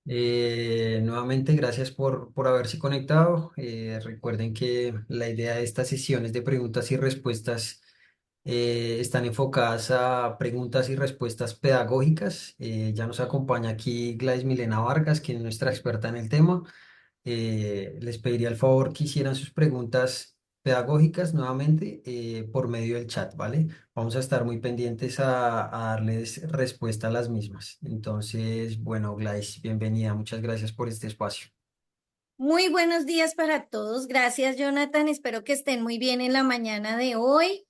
Nuevamente, gracias por haberse conectado. Recuerden que la idea de estas sesiones de preguntas y respuestas están enfocadas a preguntas y respuestas pedagógicas. Ya nos acompaña aquí Gladys Milena Vargas, quien es nuestra experta en el tema. Les pediría el favor que hicieran sus preguntas pedagógicas nuevamente por medio del chat, ¿vale? Vamos a estar muy pendientes a darles respuesta a las mismas. Entonces, bueno, Gladys, bienvenida. Muchas gracias por este espacio. Muy buenos días para todos. Gracias, Jonathan. Espero que estén muy bien en la mañana de hoy.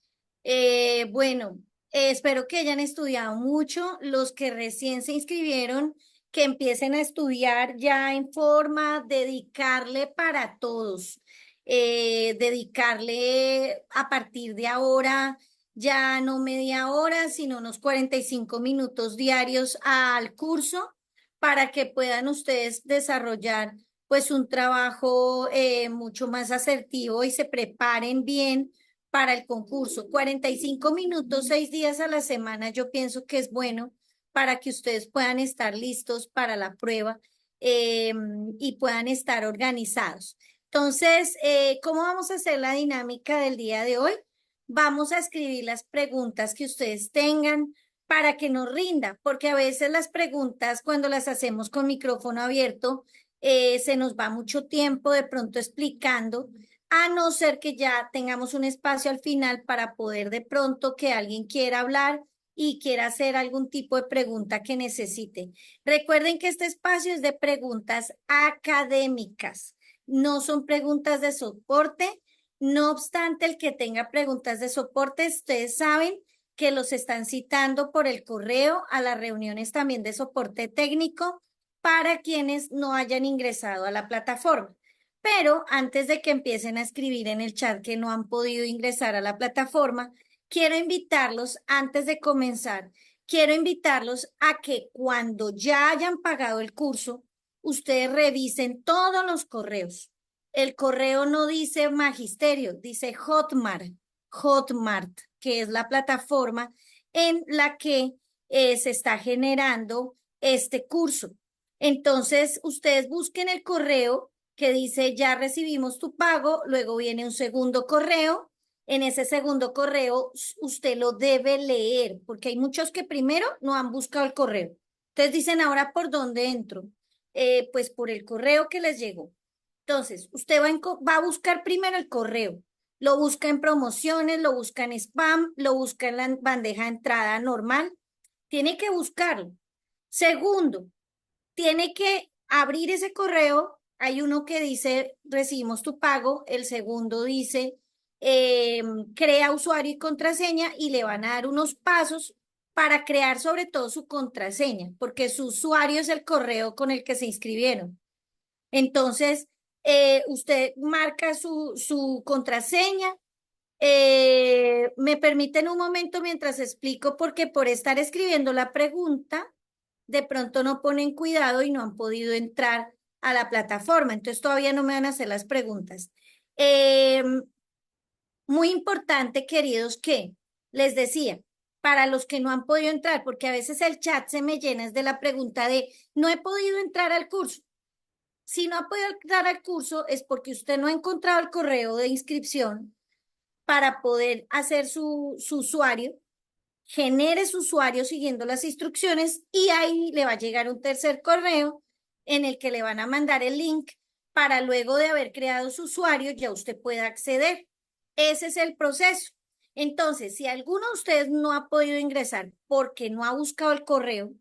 Bueno, espero que hayan estudiado mucho. Los que recién se inscribieron, que empiecen a estudiar ya en forma, dedicarle para todos. Dedicarle a partir de ahora, ya no media hora, sino unos 45 minutos diarios al curso para que puedan ustedes desarrollar pues un trabajo mucho más asertivo y se preparen bien para el concurso. 45 minutos, 6 días a la semana, yo pienso que es bueno para que ustedes puedan estar listos para la prueba eh, y puedan estar organizados. Entonces, ¿cómo vamos a hacer la dinámica del día de hoy? Vamos a escribir las preguntas que ustedes tengan para que nos rinda, porque a veces las preguntas cuando las hacemos con micrófono abierto, se nos va mucho tiempo de pronto explicando, a no ser que ya tengamos un espacio al final para poder de pronto que alguien quiera hablar y quiera hacer algún tipo de pregunta que necesite. Recuerden que este espacio es de preguntas académicas, no son preguntas de soporte. No obstante, el que tenga preguntas de soporte, ustedes saben que los están citando por el correo a las reuniones también de soporte técnico para quienes no hayan ingresado a la plataforma. Pero antes de que empiecen a escribir en el chat que no han podido ingresar a la plataforma, quiero invitarlos, antes de comenzar, quiero invitarlos a que cuando ya hayan pagado el curso, ustedes revisen todos los correos. El correo no dice Magisterio, dice Hotmart, que es la plataforma en la que se está generando este curso. Entonces, ustedes busquen el correo que dice ya recibimos tu pago, luego viene un segundo correo. En ese segundo correo usted lo debe leer, porque hay muchos que primero no han buscado el correo. Entonces dicen, ahora, ¿por dónde entro? Pues por el correo que les llegó. Entonces, usted va a buscar primero el correo. Lo busca en promociones, lo busca en spam, lo busca en la bandeja de entrada normal. Tiene que buscarlo. Segundo, tiene que abrir ese correo. Hay uno que dice recibimos tu pago, el segundo dice crea usuario y contraseña y le van a dar unos pasos para crear sobre todo su contraseña, porque su usuario es el correo con el que se inscribieron. Entonces, usted marca su contraseña. Me permiten un momento mientras explico, porque por estar escribiendo la pregunta, de pronto no ponen cuidado y no han podido entrar a la plataforma. Entonces todavía no me van a hacer las preguntas. Eh, Muy importante, queridos, que les decía, para los que no han podido entrar, porque a veces el chat se me llena es de la pregunta de, no he podido entrar al curso. Si no ha podido entrar al curso es porque usted no ha encontrado el correo de inscripción para poder hacer su usuario, genere su usuario siguiendo las instrucciones y ahí le va a llegar un tercer correo en el que le van a mandar el link para luego de haber creado su usuario ya usted pueda acceder. Ese es el proceso. Entonces, si alguno de ustedes no ha podido ingresar porque no ha buscado el correo,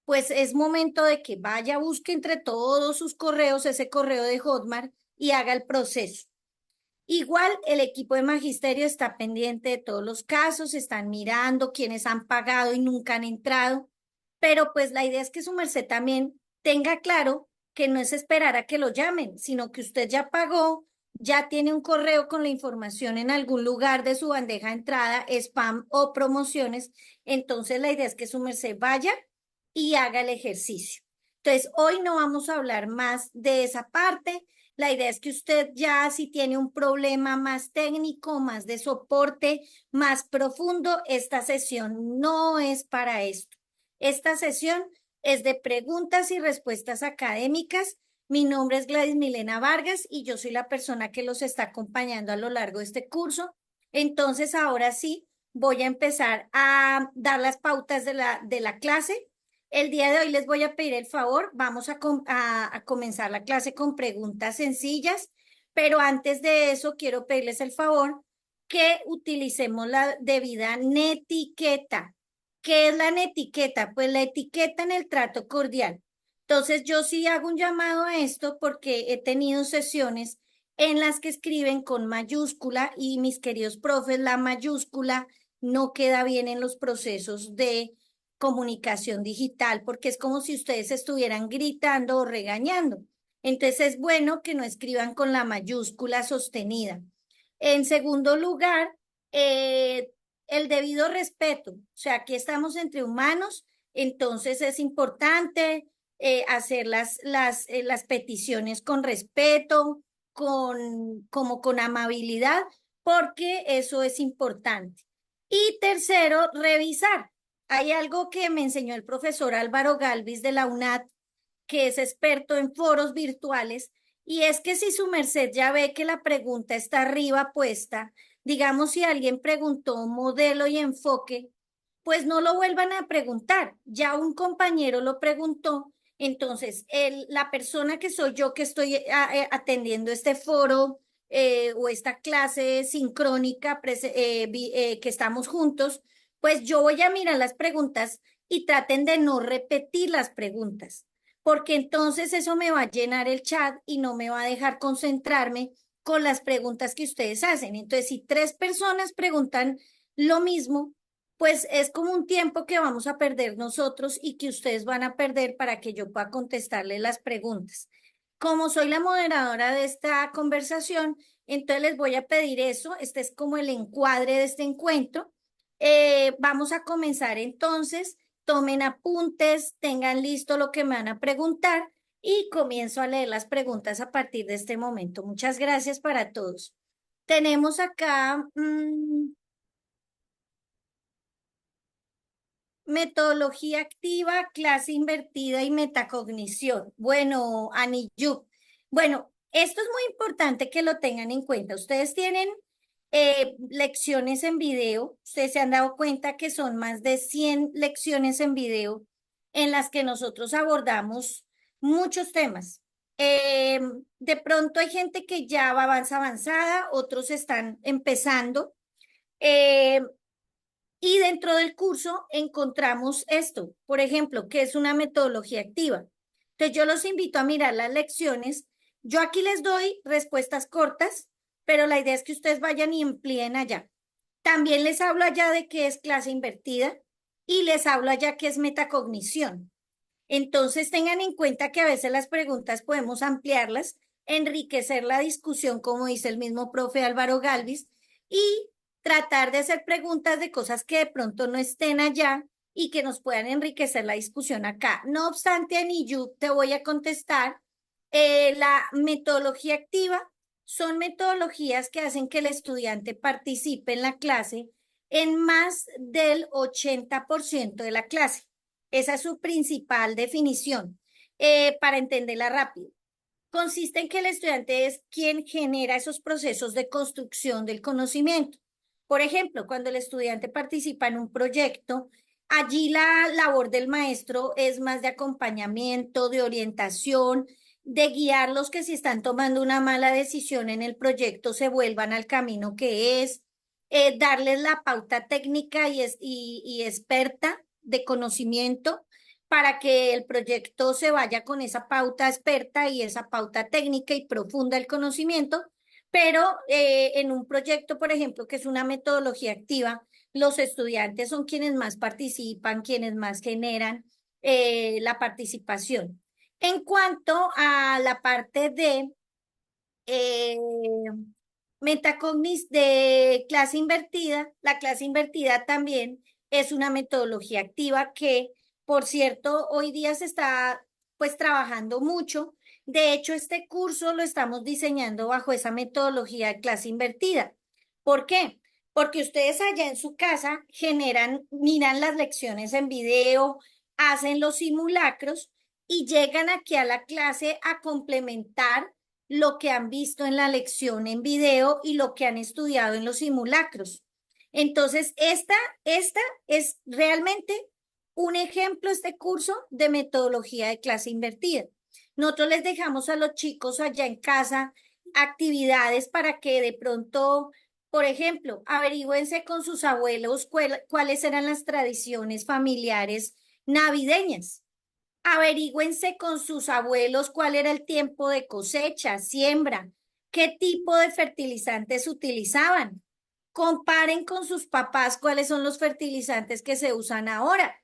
pues es momento de que vaya, busque entre todos sus correos ese correo de Hotmart y haga el proceso. Igual el equipo de magisterio está pendiente de todos los casos, están mirando quienes han pagado y nunca han entrado, pero pues la idea es que su merced también tenga claro que no es esperar a que lo llamen, sino que usted ya pagó, ya tiene un correo con la información en algún lugar de su bandeja de entrada, spam o promociones, entonces la idea es que su merced vaya y haga el ejercicio. Entonces, hoy no vamos a hablar más de esa parte. La idea es que usted ya si tiene un problema más técnico, más de soporte, más profundo, esta sesión no es para esto. Esta sesión es de preguntas y respuestas académicas. Mi nombre es Gladys Milena Vargas y yo soy la persona que los está acompañando a lo largo de este curso. Entonces, ahora sí, voy a empezar a dar las pautas de la clase. El día de hoy les voy a pedir el favor, vamos a comenzar la clase con preguntas sencillas, pero antes de eso quiero pedirles el favor que utilicemos la debida netiqueta. ¿Qué es la netiqueta? Pues la etiqueta en el trato cordial. Entonces, yo sí hago un llamado a esto porque he tenido sesiones en las que escriben con mayúscula y mis queridos profes, la mayúscula no queda bien en los procesos de comunicación digital porque es como si ustedes estuvieran gritando o regañando. Entonces, es bueno que no escriban con la mayúscula sostenida. En segundo lugar, eh, el debido respeto. O sea, aquí estamos entre humanos, entonces es importante hacer las peticiones con respeto, como con amabilidad, porque eso es importante. Y tercero, revisar. Hay algo que me enseñó el profesor Álvaro Galvis de la UNAD, que es experto en foros virtuales, y es que si su merced ya ve que la pregunta está arriba puesta, digamos si alguien preguntó modelo y enfoque, pues no lo vuelvan a preguntar, ya un compañero lo preguntó, entonces la persona que soy yo que estoy atendiendo este foro o esta clase sincrónica que estamos juntos, pues yo voy a mirar las preguntas y traten de no repetir las preguntas porque entonces eso me va a llenar el chat y no me va a dejar concentrarme con las preguntas que ustedes hacen. Entonces, si tres personas preguntan lo mismo, pues es como un tiempo que vamos a perder nosotros y que ustedes van a perder para que yo pueda contestarle las preguntas. Como soy la moderadora de esta conversación, entonces les voy a pedir eso. Este es como el encuadre de este encuentro. Vamos a comenzar entonces. Tomen apuntes, tengan listo lo que me van a preguntar y comienzo a leer las preguntas a partir de este momento. Muchas gracias para todos. Tenemos acá metodología activa, clase invertida y metacognición. Bueno, Aniyuk. Bueno, esto es muy importante que lo tengan en cuenta. Ustedes tienen lecciones en video. Ustedes se han dado cuenta que son más de 100 lecciones en video en las que nosotros abordamos muchos temas. Eh, de pronto hay gente que ya va avanzada, otros están empezando. Eh, y dentro del curso encontramos esto, por ejemplo, que es una metodología activa. Entonces yo los invito a mirar las lecciones. Yo aquí les doy respuestas cortas, pero la idea es que ustedes vayan y amplíen allá. También les hablo allá de qué es clase invertida y les hablo allá qué es metacognición. Entonces tengan en cuenta que a veces las preguntas podemos ampliarlas, enriquecer la discusión, como dice el mismo profe Álvaro Galvis, y tratar de hacer preguntas de cosas que de pronto no estén allá y que nos puedan enriquecer la discusión acá. No obstante, Aniyu, te voy a contestar. La metodología activa son metodologías que hacen que el estudiante participe en la clase en más del 80% de la clase. Esa es su principal definición para entenderla rápido. Consiste en que el estudiante es quien genera esos procesos de construcción del conocimiento. Por ejemplo, cuando el estudiante participa en un proyecto, allí la labor del maestro es más de acompañamiento, de orientación, de guiarlos que si están tomando una mala decisión en el proyecto se vuelvan al camino que es, darles la pauta técnica y experta de conocimiento para que el proyecto se vaya con esa pauta experta y esa pauta técnica y profunda del conocimiento, pero en un proyecto, por ejemplo, que es una metodología activa, los estudiantes son quienes más participan, quienes más generan la participación. En cuanto a la parte de eh, Metacognis de clase invertida, la clase invertida también es una metodología activa que, por cierto, hoy día se está pues trabajando mucho. De hecho, este curso lo estamos diseñando bajo esa metodología de clase invertida. ¿Por qué? Porque ustedes allá en su casa generan, miran las lecciones en video, hacen los simulacros y llegan aquí a la clase a complementar lo que han visto en la lección en video y lo que han estudiado en los simulacros. Entonces, esta es realmente un ejemplo, este curso de metodología de clase invertida. Nosotros les dejamos a los chicos allá en casa actividades para que de pronto, por ejemplo, averigüense con sus abuelos cuáles eran las tradiciones familiares navideñas. Averigüense con sus abuelos cuál era el tiempo de cosecha, siembra, qué tipo de fertilizantes utilizaban. Comparen con sus papás cuáles son los fertilizantes que se usan ahora.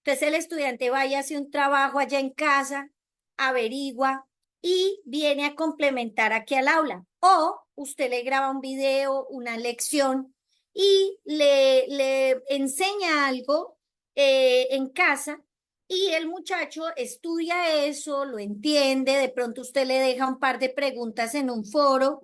Entonces el estudiante va y hace un trabajo allá en casa, averigua y viene a complementar aquí al aula. O usted le graba un video, una lección y le enseña algo en casa y el muchacho estudia eso, lo entiende, de pronto usted le deja un par de preguntas en un foro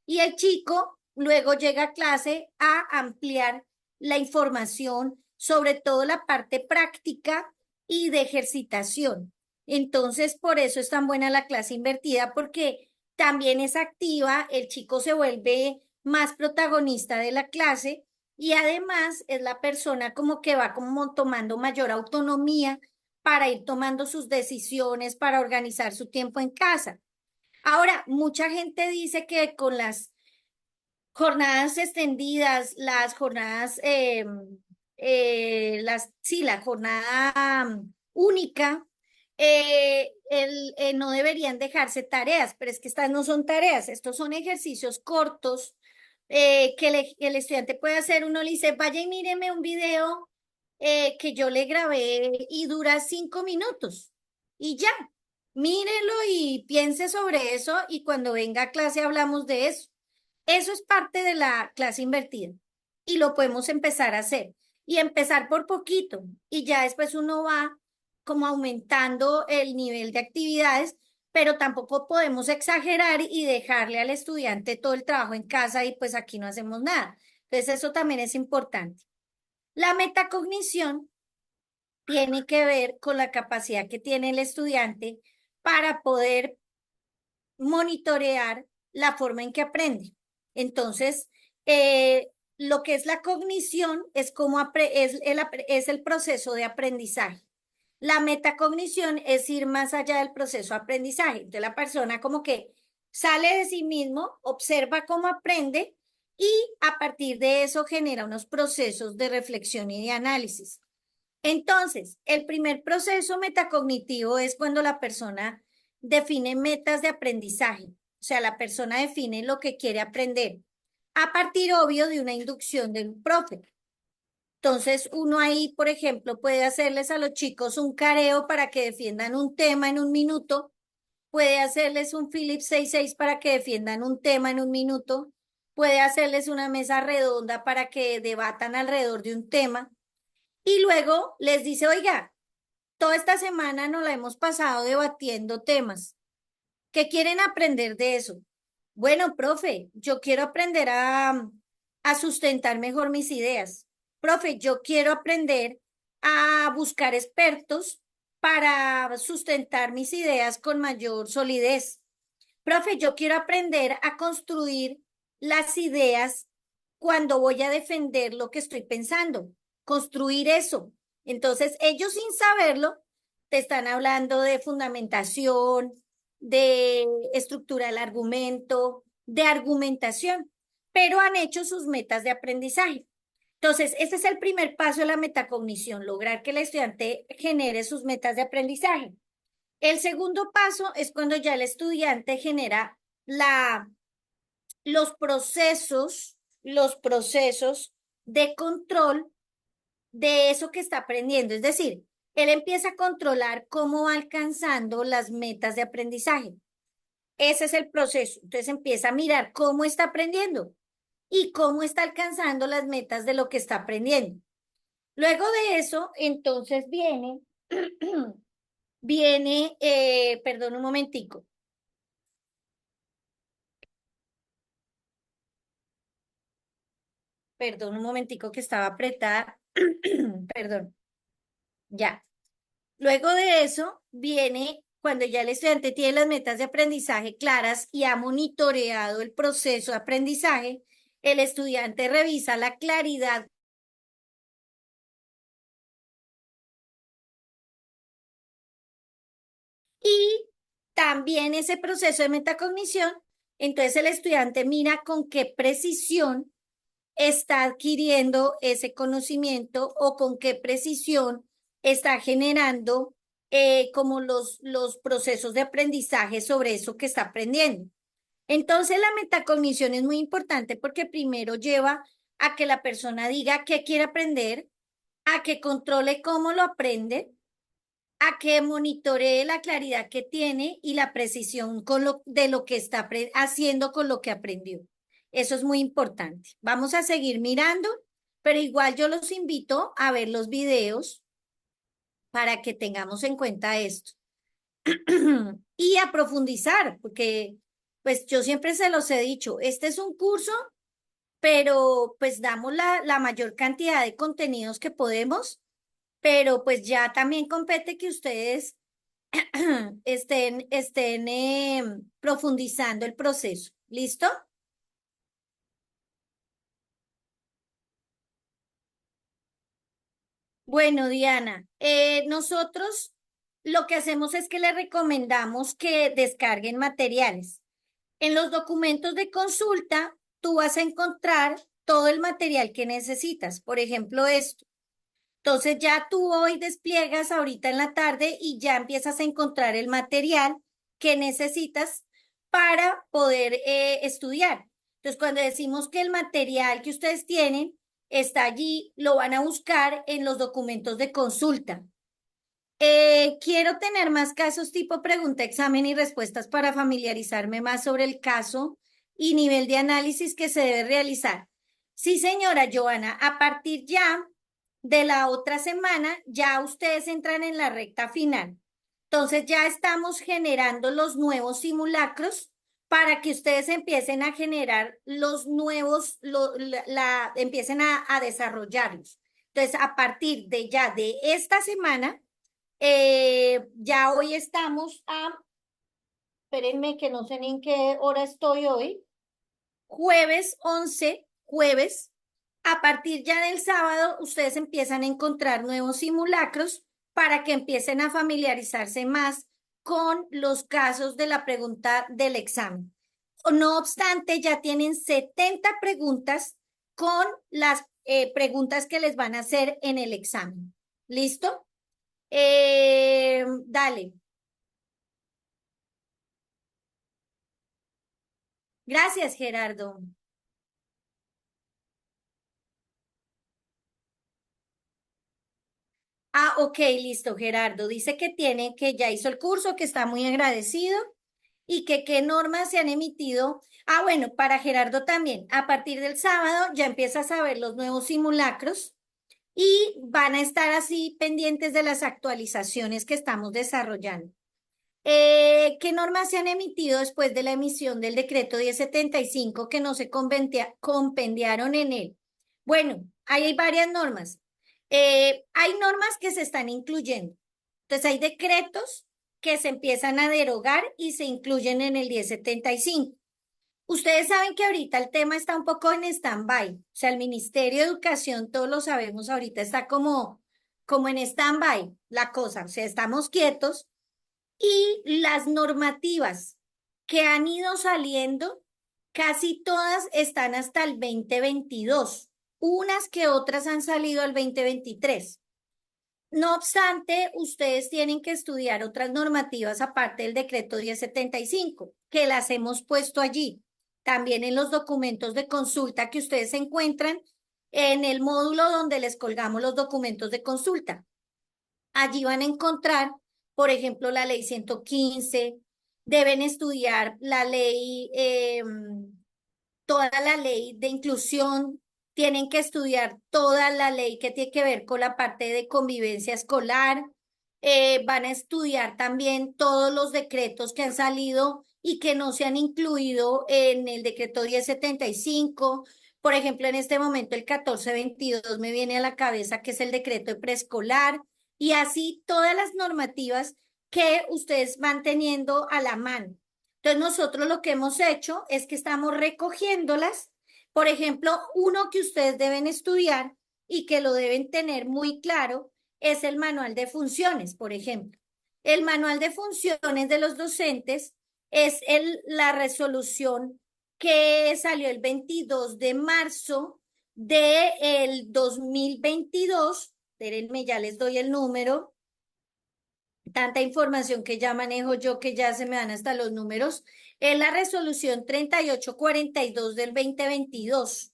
y el chico luego llega a clase a ampliar la información, sobre todo la parte práctica y de ejercitación. Entonces, por eso es tan buena la clase invertida, porque también es activa, el chico se vuelve más protagonista de la clase y además es la persona como que va como tomando mayor autonomía para ir tomando sus decisiones, para organizar su tiempo en casa. Ahora, mucha gente dice que con las jornadas extendidas, las jornadas, sí, la jornada única, no deberían dejarse tareas, pero es que estas no son tareas, estos son ejercicios cortos que el estudiante puede hacer. Uno le dice, vaya y míreme un video que yo le grabé y dura 5 minutos y ya, mírelo y piense sobre eso y cuando venga a clase hablamos de eso. Eso es parte de la clase invertida y lo podemos empezar a hacer y empezar por poquito y ya después uno va como aumentando el nivel de actividades, pero tampoco podemos exagerar y dejarle al estudiante todo el trabajo en casa y pues aquí no hacemos nada. Entonces eso también es importante. La metacognición tiene que ver con la capacidad que tiene el estudiante para poder monitorear la forma en que aprende. Entonces, lo que es la cognición es, es el proceso de aprendizaje. La metacognición es ir más allá del proceso de aprendizaje. Entonces, la persona como que sale de sí mismo, observa cómo aprende y a partir de eso genera unos procesos de reflexión y de análisis. Entonces, el primer proceso metacognitivo es cuando la persona define metas de aprendizaje, o sea, la persona define lo que quiere aprender a partir, obvio, de una inducción del profe. Entonces, uno ahí, por ejemplo, puede hacerles a los chicos un careo para que defiendan un tema en un minuto, puede hacerles un Philips 66 para que defiendan un tema en un minuto, puede hacerles una mesa redonda para que debatan alrededor de un tema. Y luego les dice, oiga, toda esta semana nos la hemos pasado debatiendo temas. ¿Qué quieren aprender de eso? Bueno, profe, yo quiero aprender a sustentar mejor mis ideas. Profe, yo quiero aprender a buscar expertos para sustentar mis ideas con mayor solidez. Profe, yo quiero aprender a construir las ideas cuando voy a defender lo que estoy pensando, construir eso. Entonces, ellos sin saberlo, te están hablando de fundamentación, de estructura del argumento, de argumentación, pero han hecho sus metas de aprendizaje. Entonces, ese es el primer paso de la metacognición, lograr que el estudiante genere sus metas de aprendizaje. El segundo paso es cuando ya el estudiante genera la, los procesos de control de eso que está aprendiendo. Es decir, él empieza a controlar cómo va alcanzando las metas de aprendizaje. Ese es el proceso. Entonces empieza a mirar cómo está aprendiendo y cómo está alcanzando las metas de lo que está aprendiendo. Luego de eso, entonces perdón un momentico. Perdón, un momentico que estaba apretada. Perdón, ya. Luego de eso viene cuando ya el estudiante tiene las metas de aprendizaje claras y ha monitoreado el proceso de aprendizaje, el estudiante revisa la claridad y también ese proceso de metacognición. Entonces el estudiante mira con qué precisión está adquiriendo ese conocimiento o con qué precisión está generando como los procesos de aprendizaje sobre eso que está aprendiendo. Entonces la metacognición es muy importante porque primero lleva a que la persona diga qué quiere aprender, a que controle cómo lo aprende, a que monitoree la claridad que tiene y la precisión de lo que está haciendo con lo que aprendió. Eso es muy importante. Vamos a seguir mirando, pero igual yo los invito a ver los videos para que tengamos en cuenta esto y a profundizar, porque pues yo siempre se los he dicho, este es un curso, pero pues damos la mayor cantidad de contenidos que podemos, pero pues ya también compete que ustedes estén profundizando el proceso. ¿Listo? Bueno, Diana, nosotros lo que hacemos es que le recomendamos que descarguen materiales. En los documentos de consulta, tú vas a encontrar todo el material que necesitas. Por ejemplo, esto. Entonces ya tú hoy despliegas ahorita en la tarde y ya empiezas a encontrar el material que necesitas para poder estudiar. Entonces, cuando decimos que el material que ustedes tienen está allí, lo van a buscar en los documentos de consulta. Quiero tener más casos tipo pregunta, examen y respuestas para familiarizarme más sobre el caso y nivel de análisis que se debe realizar. Sí, señora Joana, a partir ya de la otra semana, ya ustedes entran en la recta final. Entonces ya estamos generando los nuevos simulacros para que ustedes empiecen a generar los nuevos, empiecen a desarrollarlos. Entonces, a partir de ya de esta semana, ya hoy estamos espérenme que no sé ni en qué hora estoy hoy, jueves 11 jueves. A partir ya del sábado, ustedes empiezan a encontrar nuevos simulacros para que empiecen a familiarizarse más con los casos de la pregunta del examen. No obstante, ya tienen 70 preguntas con las preguntas que les van a hacer en el examen. ¿Listo? Dale. Gracias, Gerardo. Ok, listo, Gerardo. Dice que tiene, que ya hizo el curso, que está muy agradecido y que qué normas se han emitido. Bueno, para Gerardo también. A partir del sábado ya empiezas a ver los nuevos simulacros y van a estar así pendientes de las actualizaciones que estamos desarrollando. ¿Qué normas se han emitido después de la emisión del decreto 1075 que no se compendiaron en él? Bueno, ahí hay varias normas. Hay normas que se están incluyendo. Entonces, hay decretos que se empiezan a derogar y se incluyen en el 1075. Ustedes saben que ahorita el tema está un poco en stand-by. O sea, el Ministerio de Educación, todos lo sabemos, ahorita está como en stand-by la cosa. O sea, estamos quietos y las normativas que han ido saliendo, casi todas están hasta el 2022. Unas que otras han salido al 2023. No obstante, ustedes tienen que estudiar otras normativas aparte del decreto 1075, que las hemos puesto allí. También en los documentos de consulta que ustedes encuentran en el módulo donde les colgamos los documentos de consulta. Allí van a encontrar, por ejemplo, la ley 115. Deben estudiar la ley, toda la ley de inclusión, tienen que estudiar toda la ley que tiene que ver con la parte de convivencia escolar, van a estudiar también todos los decretos que han salido y que no se han incluido en el decreto 1075. Por ejemplo, en este momento el 1422 me viene a la cabeza que es el decreto de preescolar y así todas las normativas que ustedes van teniendo a la mano. Entonces nosotros lo que hemos hecho es que estamos recogiéndolas. Por ejemplo, uno que ustedes deben estudiar y que lo deben tener muy claro es el manual de funciones, por ejemplo. El manual de funciones de los docentes es la resolución que salió el 22 de marzo del 2022. Espérenme, ya les doy el número. Tanta información que ya manejo yo que ya se me dan hasta los números. Es la resolución 3842 del 2022.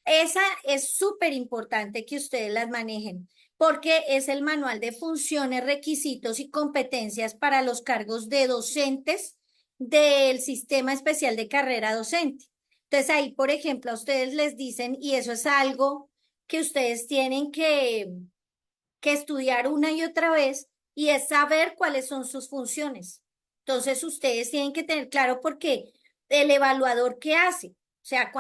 Esa es súper importante que ustedes las manejen porque es el manual de funciones, requisitos y competencias para los cargos de docentes del Sistema Especial de Carrera Docente. Entonces ahí, por ejemplo, a ustedes les dicen, y eso es algo que ustedes tienen que estudiar una y otra vez, y es saber cuáles son sus funciones. Entonces ustedes tienen que tener claro porque el evaluador qué hace. O sea,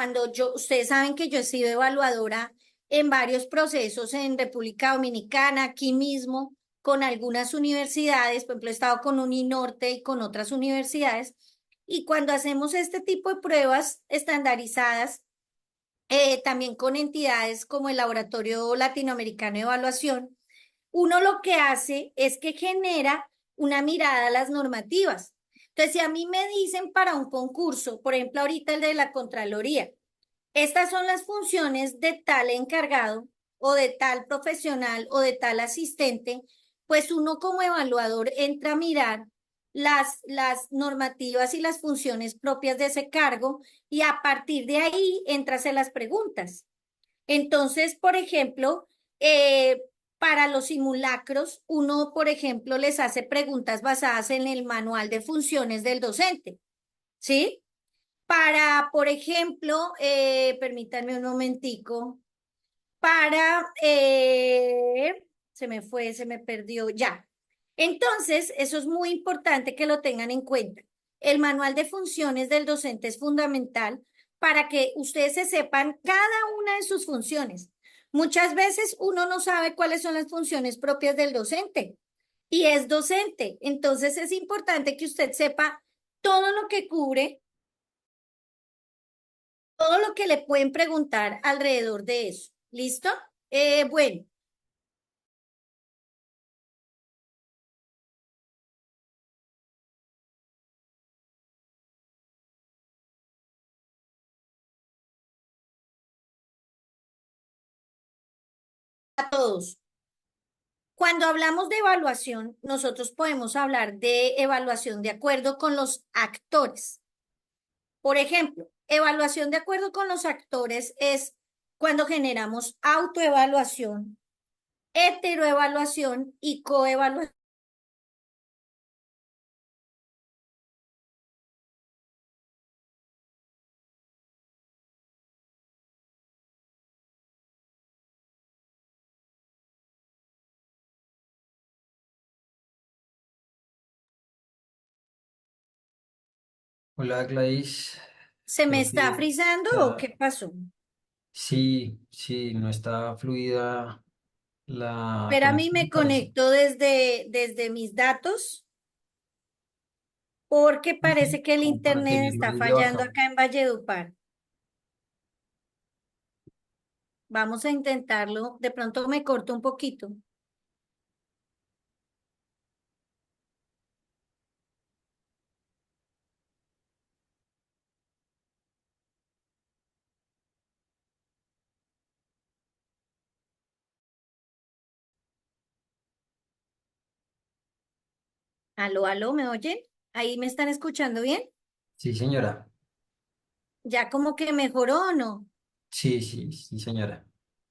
ustedes saben que yo he sido evaluadora en varios procesos en República Dominicana, aquí mismo, con algunas universidades, por ejemplo, he estado con UniNorte y con otras universidades, y cuando hacemos este tipo de pruebas estandarizadas, también con entidades como el Laboratorio Latinoamericano de Evaluación, uno lo que hace es que genera una mirada a las normativas. Entonces, si a mí me dicen para un concurso, por ejemplo, ahorita el de la Contraloría, estas son las funciones de tal encargado o de tal profesional o de tal asistente, pues uno como evaluador entra a mirar las normativas y las funciones propias de ese cargo y a partir de ahí entra a hacer las preguntas. Entonces, por ejemplo, para los simulacros, uno, por ejemplo, les hace preguntas basadas en el manual de funciones del docente, ¿sí? Para, por ejemplo, permítanme un momentico, para, se me fue, se me perdió, ya. Entonces, eso es muy importante que lo tengan en cuenta. El manual de funciones del docente es fundamental para que ustedes se sepan cada una de sus funciones. Muchas veces uno no sabe cuáles son las funciones propias del docente y es docente. Entonces, es importante que usted sepa todo lo que cubre, todo lo que le pueden preguntar alrededor de eso. ¿Listo? Bueno, a todos. Cuando hablamos de evaluación, nosotros podemos hablar de evaluación de acuerdo con los actores. Por ejemplo, evaluación de acuerdo con los actores es cuando generamos autoevaluación, heteroevaluación y coevaluación. Hola Gladys, ¿Se me creo está que frizando o qué está, pasó? sí, sí, no está fluida la Espérame, conexión, me parece. conecto desde mis datos porque Sí, sí, parece que el como para internet tenerlo está desde fallando backup. acá en Valledupar. Vamos a intentarlo. De pronto me corto un poquito. Aló, aló, ¿me oyen? ¿Ahí me están escuchando bien? Sí, señora. ¿Ya como que mejoró o no? Sí, sí, sí, señora.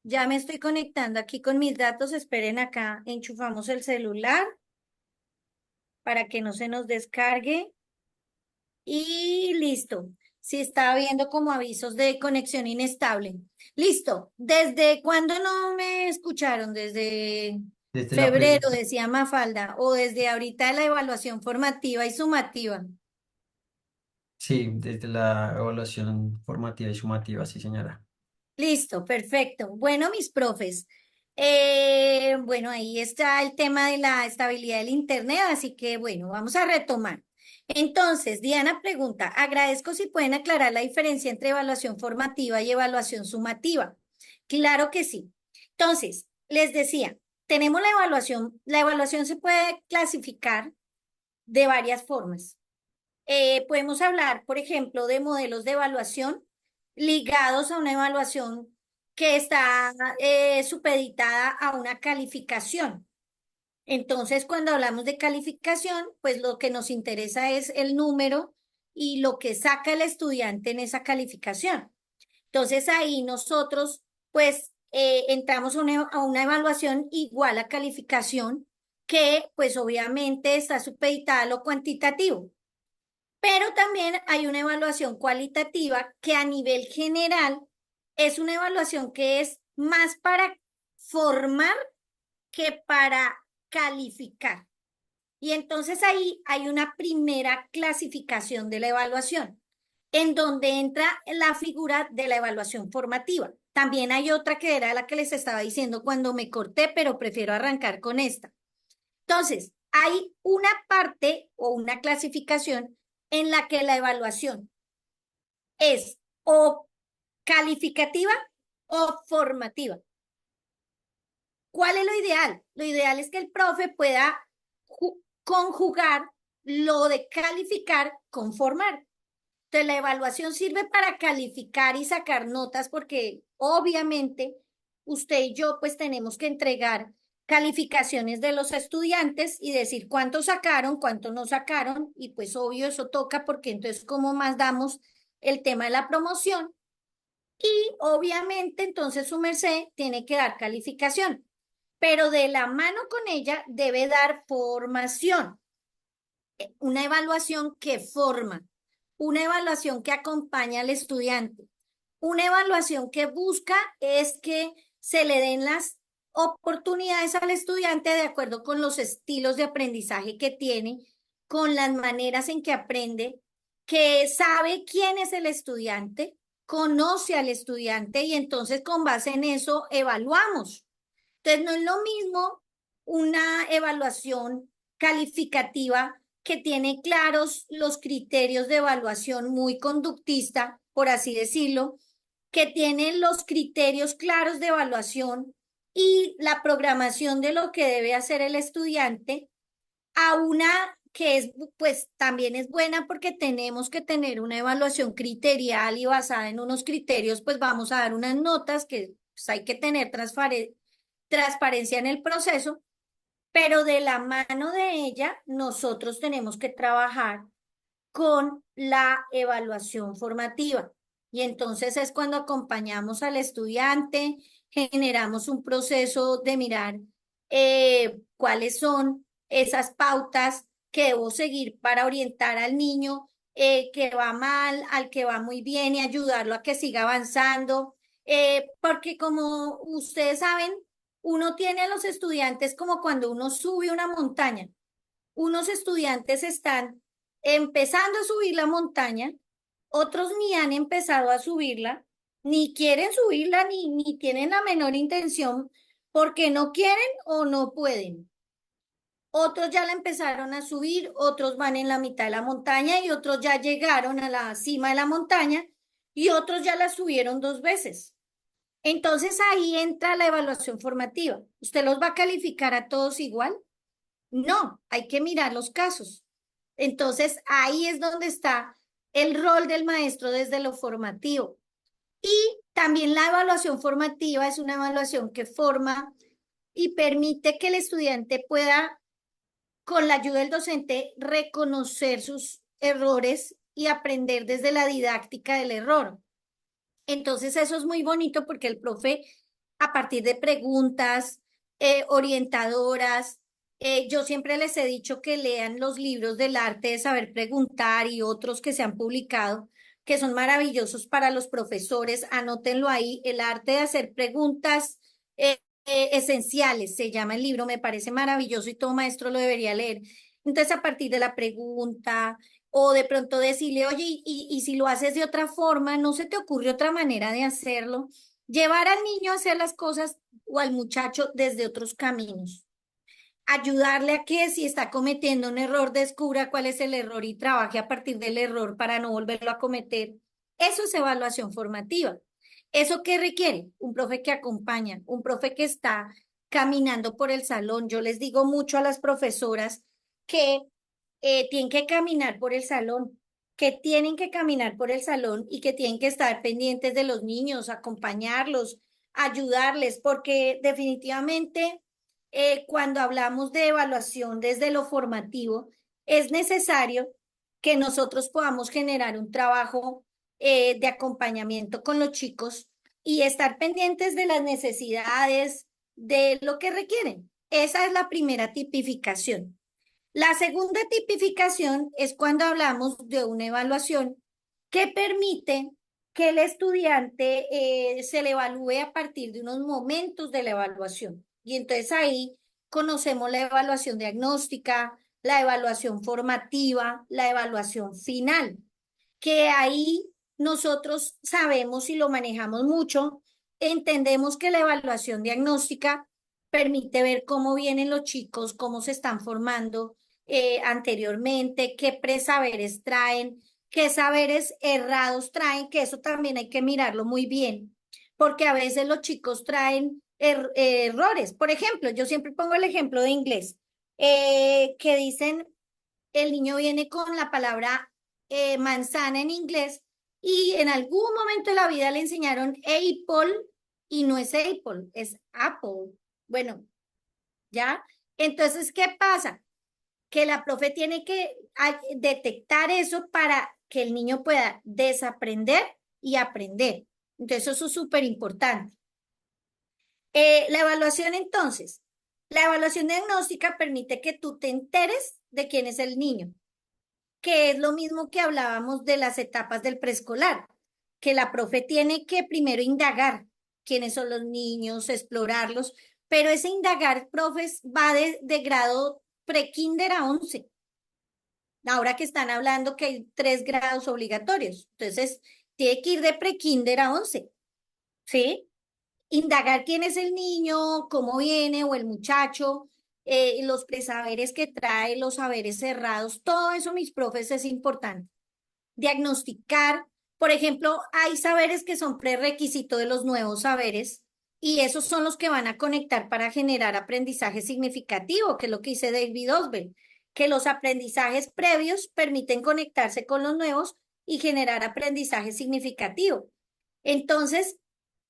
Ya me estoy conectando aquí con mis datos. Esperen acá. Enchufamos el celular para que no se nos descargue. Y listo. Sí, estaba viendo como avisos de conexión inestable. Listo. ¿Desde cuándo no me escucharon? ¿Desde Desde la febrero, pregunta, decía Mafalda, o desde ahorita la evaluación formativa y sumativa? sí, desde la evaluación formativa y sumativa, sí, señora. Listo, perfecto. Bueno, mis profes. Bueno, ahí está el tema de la estabilidad del Internet, así que bueno, vamos a retomar. Entonces, Diana pregunta, agradezco si pueden aclarar la diferencia entre evaluación formativa y evaluación sumativa. Claro que sí. Entonces, les decía, tenemos la evaluación se puede clasificar de varias formas. Podemos hablar, por ejemplo, de modelos de evaluación ligados a una evaluación que está supeditada a una calificación. Entonces, cuando hablamos de calificación, pues lo que nos interesa es el número y lo que saca el estudiante en esa calificación. Entonces, ahí nosotros, pues, entramos a una evaluación igual a calificación que, pues, obviamente está supeditada a lo cuantitativo. Pero también hay una evaluación cualitativa que a nivel general es una evaluación que es más para formar que para calificar. Y entonces ahí hay una primera clasificación de la evaluación, en donde entra la figura de la evaluación formativa. También hay otra que era la que les estaba diciendo cuando me corté, pero prefiero arrancar con esta. Entonces, hay una parte o una clasificación en la que la evaluación es o calificativa o formativa. ¿Cuál es lo ideal? Lo ideal es que el profe pueda conjugar lo de calificar con formar. Entonces, la evaluación sirve para calificar y sacar notas porque obviamente usted y yo pues tenemos que entregar calificaciones de los estudiantes y decir cuánto sacaron, cuánto no sacaron y pues obvio eso toca porque entonces cómo más damos el tema de la promoción y obviamente entonces su merced tiene que dar calificación, pero de la mano con ella debe dar formación, una evaluación que forma, una evaluación que acompaña al estudiante, una evaluación que busca es que se le den las oportunidades al estudiante de acuerdo con los estilos de aprendizaje que tiene, con las maneras en que aprende, que sabe quién es el estudiante, conoce al estudiante y entonces con base en eso evaluamos. Entonces, no es lo mismo una evaluación calificativa que tiene claros los criterios de evaluación muy conductista, por así decirlo, que tiene los criterios claros de evaluación y la programación de lo que debe hacer el estudiante, a una que es, pues también es buena porque tenemos que tener una evaluación criterial y basada en unos criterios, pues vamos a dar unas notas que pues, hay que tener transparencia en el proceso, pero de la mano de ella nosotros tenemos que trabajar con la evaluación formativa. Y entonces es cuando acompañamos al estudiante, generamos un proceso de mirar cuáles son esas pautas que debo seguir para orientar al niño que va mal, al que va muy bien y ayudarlo a que siga avanzando. Porque como ustedes saben, uno tiene a los estudiantes como cuando uno sube una montaña. Unos estudiantes están empezando a subir la montaña, otros ni han empezado a subirla, ni quieren subirla, ni tienen la menor intención porque no quieren o no pueden. Otros ya la empezaron a subir, otros van en la mitad de la montaña y otros ya llegaron a la cima de la montaña y otros ya la subieron 2 veces. Entonces ahí entra la evaluación formativa. ¿Usted los va a calificar a todos igual? No, hay que mirar los casos. Entonces, ahí es donde está el rol del maestro desde lo formativo. Y también la evaluación formativa es una evaluación que forma y permite que el estudiante pueda, con la ayuda del docente, reconocer sus errores y aprender desde la didáctica del error. Entonces, eso es muy bonito porque el profe, a partir de preguntas orientadoras, yo siempre les he dicho que lean los libros del arte de saber preguntar y otros que se han publicado, que son maravillosos para los profesores. Anótenlo ahí, el arte de hacer preguntas esenciales, se llama el libro, me parece maravilloso y todo maestro lo debería leer. Entonces, a partir de la pregunta, o de pronto decirle, oye, y si lo haces de otra forma, ¿no se te ocurre otra manera de hacerlo? Llevar al niño a hacer las cosas o al muchacho desde otros caminos. Ayudarle a que si está cometiendo un error, descubra cuál es el error y trabaje a partir del error para no volverlo a cometer. Eso es evaluación formativa. ¿Eso qué requiere? Un profe que acompaña, un profe que está caminando por el salón. Yo les digo mucho a las profesoras que tienen que caminar por el salón, que tienen que caminar por el salón y que tienen que estar pendientes de los niños, acompañarlos, ayudarles, porque definitivamente cuando hablamos de evaluación desde lo formativo, es necesario que nosotros podamos generar un trabajo de acompañamiento con los chicos y estar pendientes de las necesidades, de lo que requieren. Esa es la primera tipificación. La segunda tipificación es cuando hablamos de una evaluación que permite que el estudiante se le evalúe a partir de unos momentos de la evaluación. Y entonces ahí conocemos la evaluación diagnóstica, la evaluación formativa, la evaluación final, que ahí nosotros sabemos y lo manejamos mucho, entendemos que la evaluación diagnóstica permite ver cómo vienen los chicos, cómo se están formando anteriormente, qué presaberes traen, qué saberes errados traen, que eso también hay que mirarlo muy bien, porque a veces los chicos traen errores. Por ejemplo, yo siempre pongo el ejemplo de inglés, que dicen, el niño viene con la palabra manzana en inglés y en algún momento de la vida le enseñaron apple y no es apple, es apple. Bueno, ¿ya? Entonces, ¿qué pasa? Que la profe tiene que detectar eso para que el niño pueda desaprender y aprender. Entonces, eso es súper importante. La evaluación entonces, la evaluación diagnóstica permite que tú te enteres de quién es el niño, que es lo mismo que hablábamos de las etapas del preescolar, que la profe tiene que primero indagar quiénes son los niños, explorarlos, pero ese indagar, profes, va de grado pre-kinder a 11. Ahora que están hablando que hay 3 grados obligatorios, entonces tiene que ir de pre-kinder a 11, ¿sí? Indagar quién es el niño, cómo viene o el muchacho, los presaberes que trae, los saberes cerrados, todo eso, mis profes, es importante. Diagnosticar, por ejemplo, hay saberes que son prerequisito de los nuevos saberes y esos son los que van a conectar para generar aprendizaje significativo, que es lo que dice David Oswell, que los aprendizajes previos permiten conectarse con los nuevos y generar aprendizaje significativo. Entonces,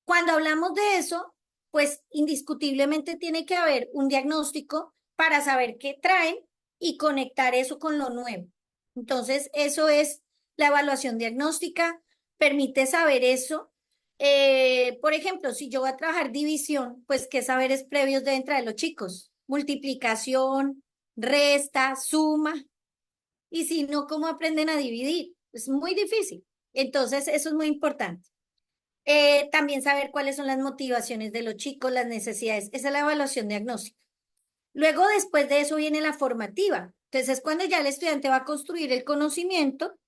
cuando hablamos de eso, pues indiscutiblemente tiene que haber un diagnóstico para saber qué traen y conectar eso con lo nuevo. Entonces, eso es la evaluación diagnóstica, permite saber eso. Por ejemplo, si yo voy a trabajar división, pues qué saberes previos deben traer los chicos. Multiplicación, resta, suma. Y si no, ¿cómo aprenden a dividir? Es muy difícil. Entonces, eso es muy importante. También saber cuáles son las motivaciones de los chicos, las necesidades. Esa es la evaluación diagnóstica. Luego, después de eso, viene la formativa. Entonces, es cuando ya el estudiante va a construir el conocimiento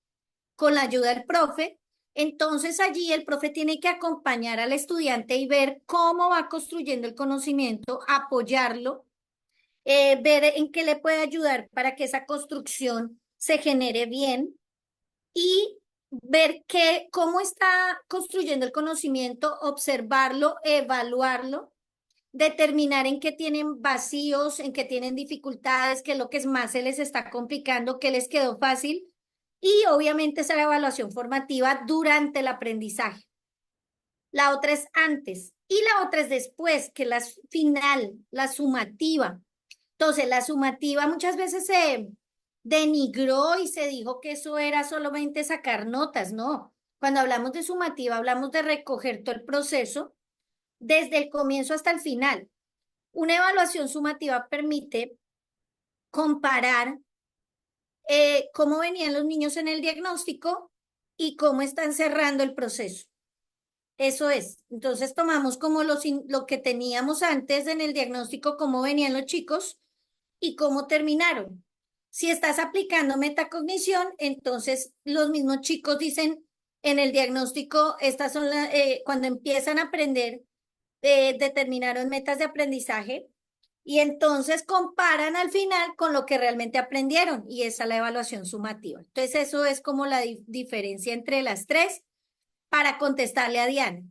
con la ayuda del profe. Entonces, allí el profe tiene que acompañar al estudiante y ver cómo va construyendo el conocimiento, apoyarlo, ver en qué le puede ayudar para que esa construcción se genere bien y ver cómo está construyendo el conocimiento, observarlo, evaluarlo, determinar en qué tienen vacíos, en qué tienen dificultades, qué es lo que es más se les está complicando, qué les quedó fácil y obviamente esa es la evaluación formativa durante el aprendizaje. La otra es antes y la otra es después, que la final, la sumativa. Entonces, la sumativa muchas veces se denigró y se dijo que eso era solamente sacar notas, ¿no? Cuando hablamos de sumativa, hablamos de recoger todo el proceso desde el comienzo hasta el final. Una evaluación sumativa permite comparar cómo venían los niños en el diagnóstico y cómo están cerrando el proceso. Eso es. Entonces tomamos como lo que teníamos antes en el diagnóstico, cómo venían los chicos y cómo terminaron. Si estás aplicando metacognición, entonces los mismos chicos dicen, En el diagnóstico, estas son cuando empiezan a aprender, determinaron metas de aprendizaje y entonces comparan al final con lo que realmente aprendieron y esa es la evaluación sumativa. Entonces, eso es como la diferencia entre las tres para contestarle a Diana.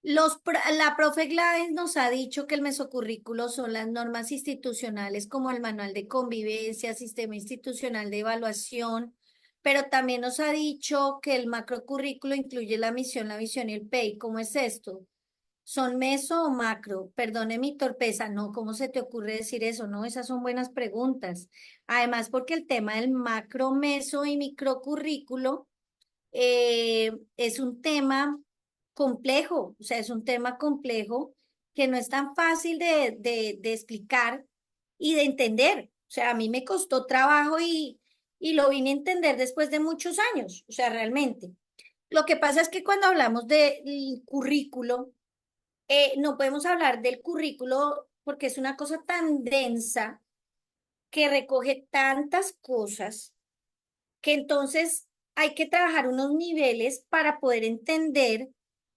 La profe Glades nos ha dicho que el mesocurrículo son las normas institucionales como el manual de convivencia, sistema institucional de evaluación, pero también nos ha dicho que el macrocurrículo incluye la misión, la visión y el PEI. ¿Cómo es esto? ¿Son meso o macro? Perdone mi torpeza, no, ¿cómo se te ocurre decir eso? No, esas son buenas preguntas. Además, porque el tema del macro, meso y microcurrículo es un tema complejo, o sea, es un tema complejo que no es tan fácil de explicar y de entender. O sea, a mí me costó trabajo y lo vine a entender después de muchos años, o sea, realmente. Lo que pasa es que cuando hablamos del currículo, no podemos hablar del currículo porque es una cosa tan densa que recoge tantas cosas que entonces hay que trabajar unos niveles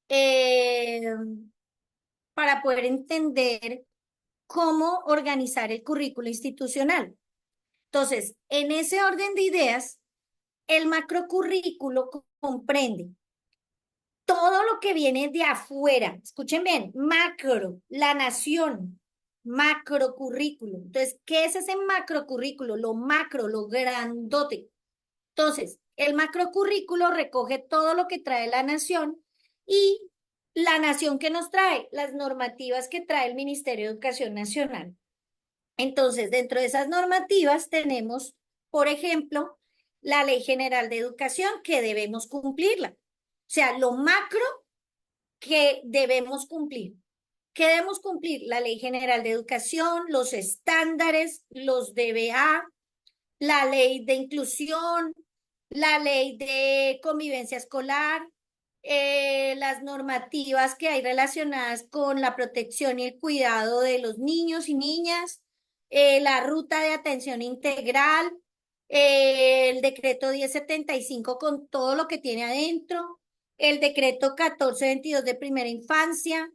eh, para poder entender cómo organizar el currículo institucional. Entonces, en ese orden de ideas, el macrocurrículo comprende todo lo que viene de afuera. Escuchen bien, macro, la nación, macrocurrículo. Entonces, ¿qué es ese macrocurrículo? Lo macro, lo grandote. Entonces, el macrocurrículo recoge todo lo que trae la nación y la nación que nos trae, las normativas que trae el Ministerio de Educación Nacional. Entonces, dentro de esas normativas tenemos, por ejemplo, la Ley General de Educación que debemos cumplirla. O sea, lo macro que debemos cumplir. ¿Qué debemos cumplir? La Ley General de Educación, los estándares, los DBA, la ley de inclusión, la ley de convivencia escolar, las normativas que hay relacionadas con la protección y el cuidado de los niños y niñas, la ruta de atención integral, el decreto 1075 con todo lo que tiene adentro, el decreto 1422 de primera infancia,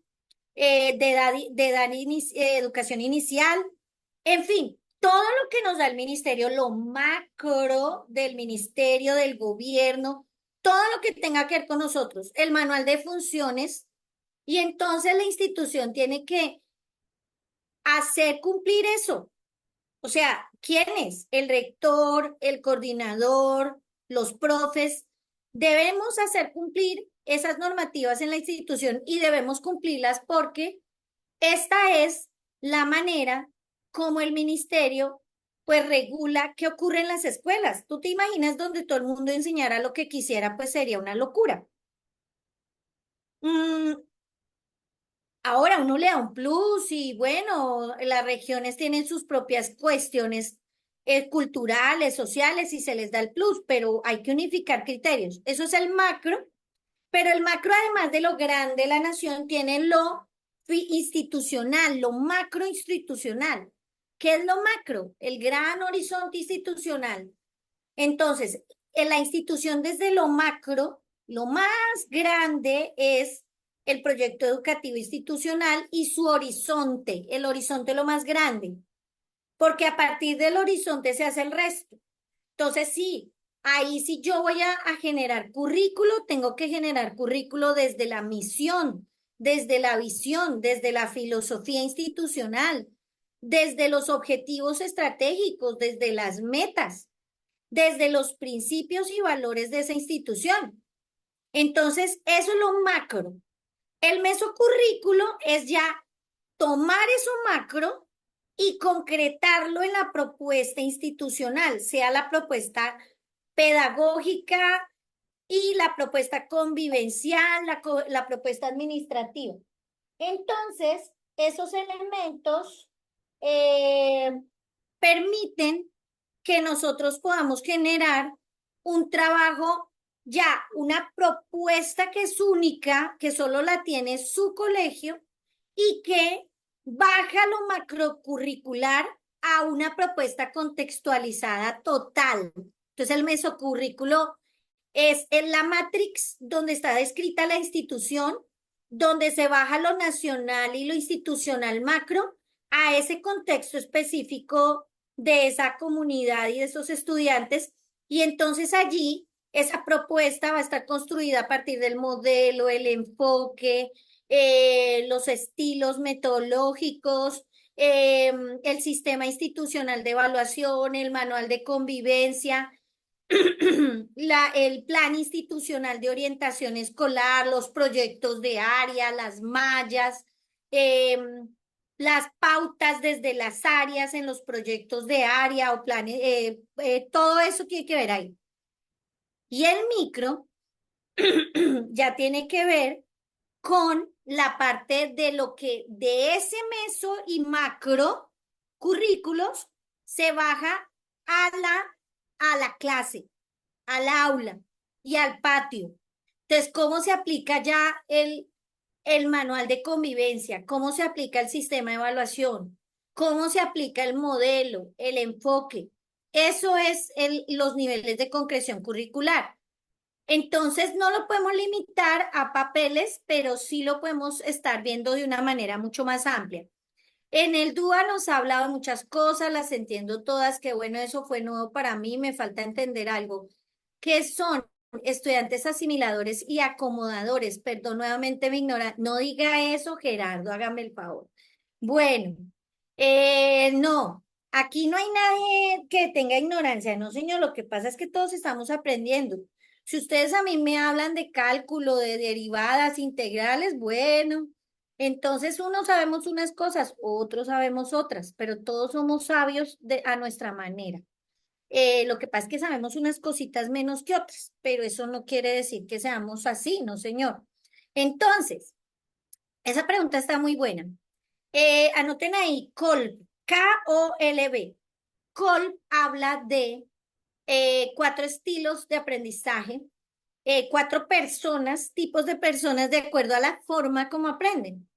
educación inicial, en fin, todo lo que nos da el ministerio, lo macro del ministerio, del gobierno, todo lo que tenga que ver con nosotros, el manual de funciones, y entonces la institución tiene que hacer cumplir eso. O sea, ¿quiénes? El rector, el coordinador, los profes. Debemos hacer cumplir esas normativas en la institución y debemos cumplirlas porque esta es la manera como el ministerio pues regula qué ocurre en las escuelas. ¿Tú te imaginas donde todo el mundo enseñara lo que quisiera? Pues sería una locura. Mm, Ahora uno le da un plus y bueno, las regiones tienen sus propias cuestiones culturales, sociales y se les da el plus, pero hay que unificar criterios. Eso es el macro, pero el macro, además de lo grande de la nación, tiene lo institucional, lo macro institucional. ¿Qué es lo macro? El gran horizonte institucional. Entonces, en la institución desde lo macro, lo más grande es el proyecto educativo institucional y su horizonte, el horizonte lo más grande, porque a partir del horizonte se hace el resto. Entonces, sí, ahí si yo voy a generar currículo, tengo que generar currículo desde la misión, desde la visión, desde la filosofía institucional, desde los objetivos estratégicos, desde las metas, desde los principios y valores de esa institución. Entonces, eso es lo macro. El mesocurrículo es ya tomar eso macro y concretarlo en la propuesta institucional, sea la propuesta pedagógica y la propuesta convivencial, la propuesta administrativa. Entonces, esos elementos eh, permiten que nosotros podamos generar un trabajo ya, una propuesta que es única, que solo la tiene su colegio y que baja lo macrocurricular a una propuesta contextualizada total. Entonces, el mesocurrículo Es en la matrix donde está descrita la institución, donde se baja lo nacional y lo institucional macro a ese contexto específico de esa comunidad y de esos estudiantes. Y entonces allí esa propuesta va a estar construida a partir del modelo, el enfoque, los estilos metodológicos, el sistema institucional de evaluación, el manual de convivencia, el plan institucional de orientación escolar, los proyectos de área, las mallas, eh, las pautas desde las áreas en los proyectos de área o planes, todo eso tiene que ver ahí. Y el micro ya tiene que ver con la parte de lo que de ese meso y macro currículos se baja a la clase, al aula y al patio. Entonces, ¿cómo se aplica ya el manual de convivencia? ¿Cómo se aplica el sistema de evaluación? ¿Cómo se aplica el modelo, el enfoque? Eso es los niveles de concreción curricular. Entonces, no lo podemos limitar a papeles, pero sí lo podemos estar viendo de una manera mucho más amplia. En el DUA nos ha hablado de muchas cosas, las entiendo todas, que bueno, eso fue nuevo para mí, me falta entender algo. ¿Qué son estudiantes asimiladores y acomodadores? Perdón, nuevamente me ignora. No diga eso, Gerardo, hágame el favor. Bueno, no, aquí no hay nadie que tenga ignorancia, no, señor, lo que pasa es que todos estamos aprendiendo. Si ustedes a mí me hablan de cálculo, de derivadas integrales, bueno, entonces unos sabemos unas cosas, otros sabemos otras, pero todos somos sabios a nuestra manera. Lo que pasa es que sabemos unas cositas menos que otras, pero eso no quiere decir que seamos así, no, señor. Entonces, esa pregunta está muy buena. Anoten ahí, Kolb, Kolb. Kolb habla de cuatro estilos de aprendizaje, cuatro personas, tipos de personas de acuerdo a la forma como aprenden.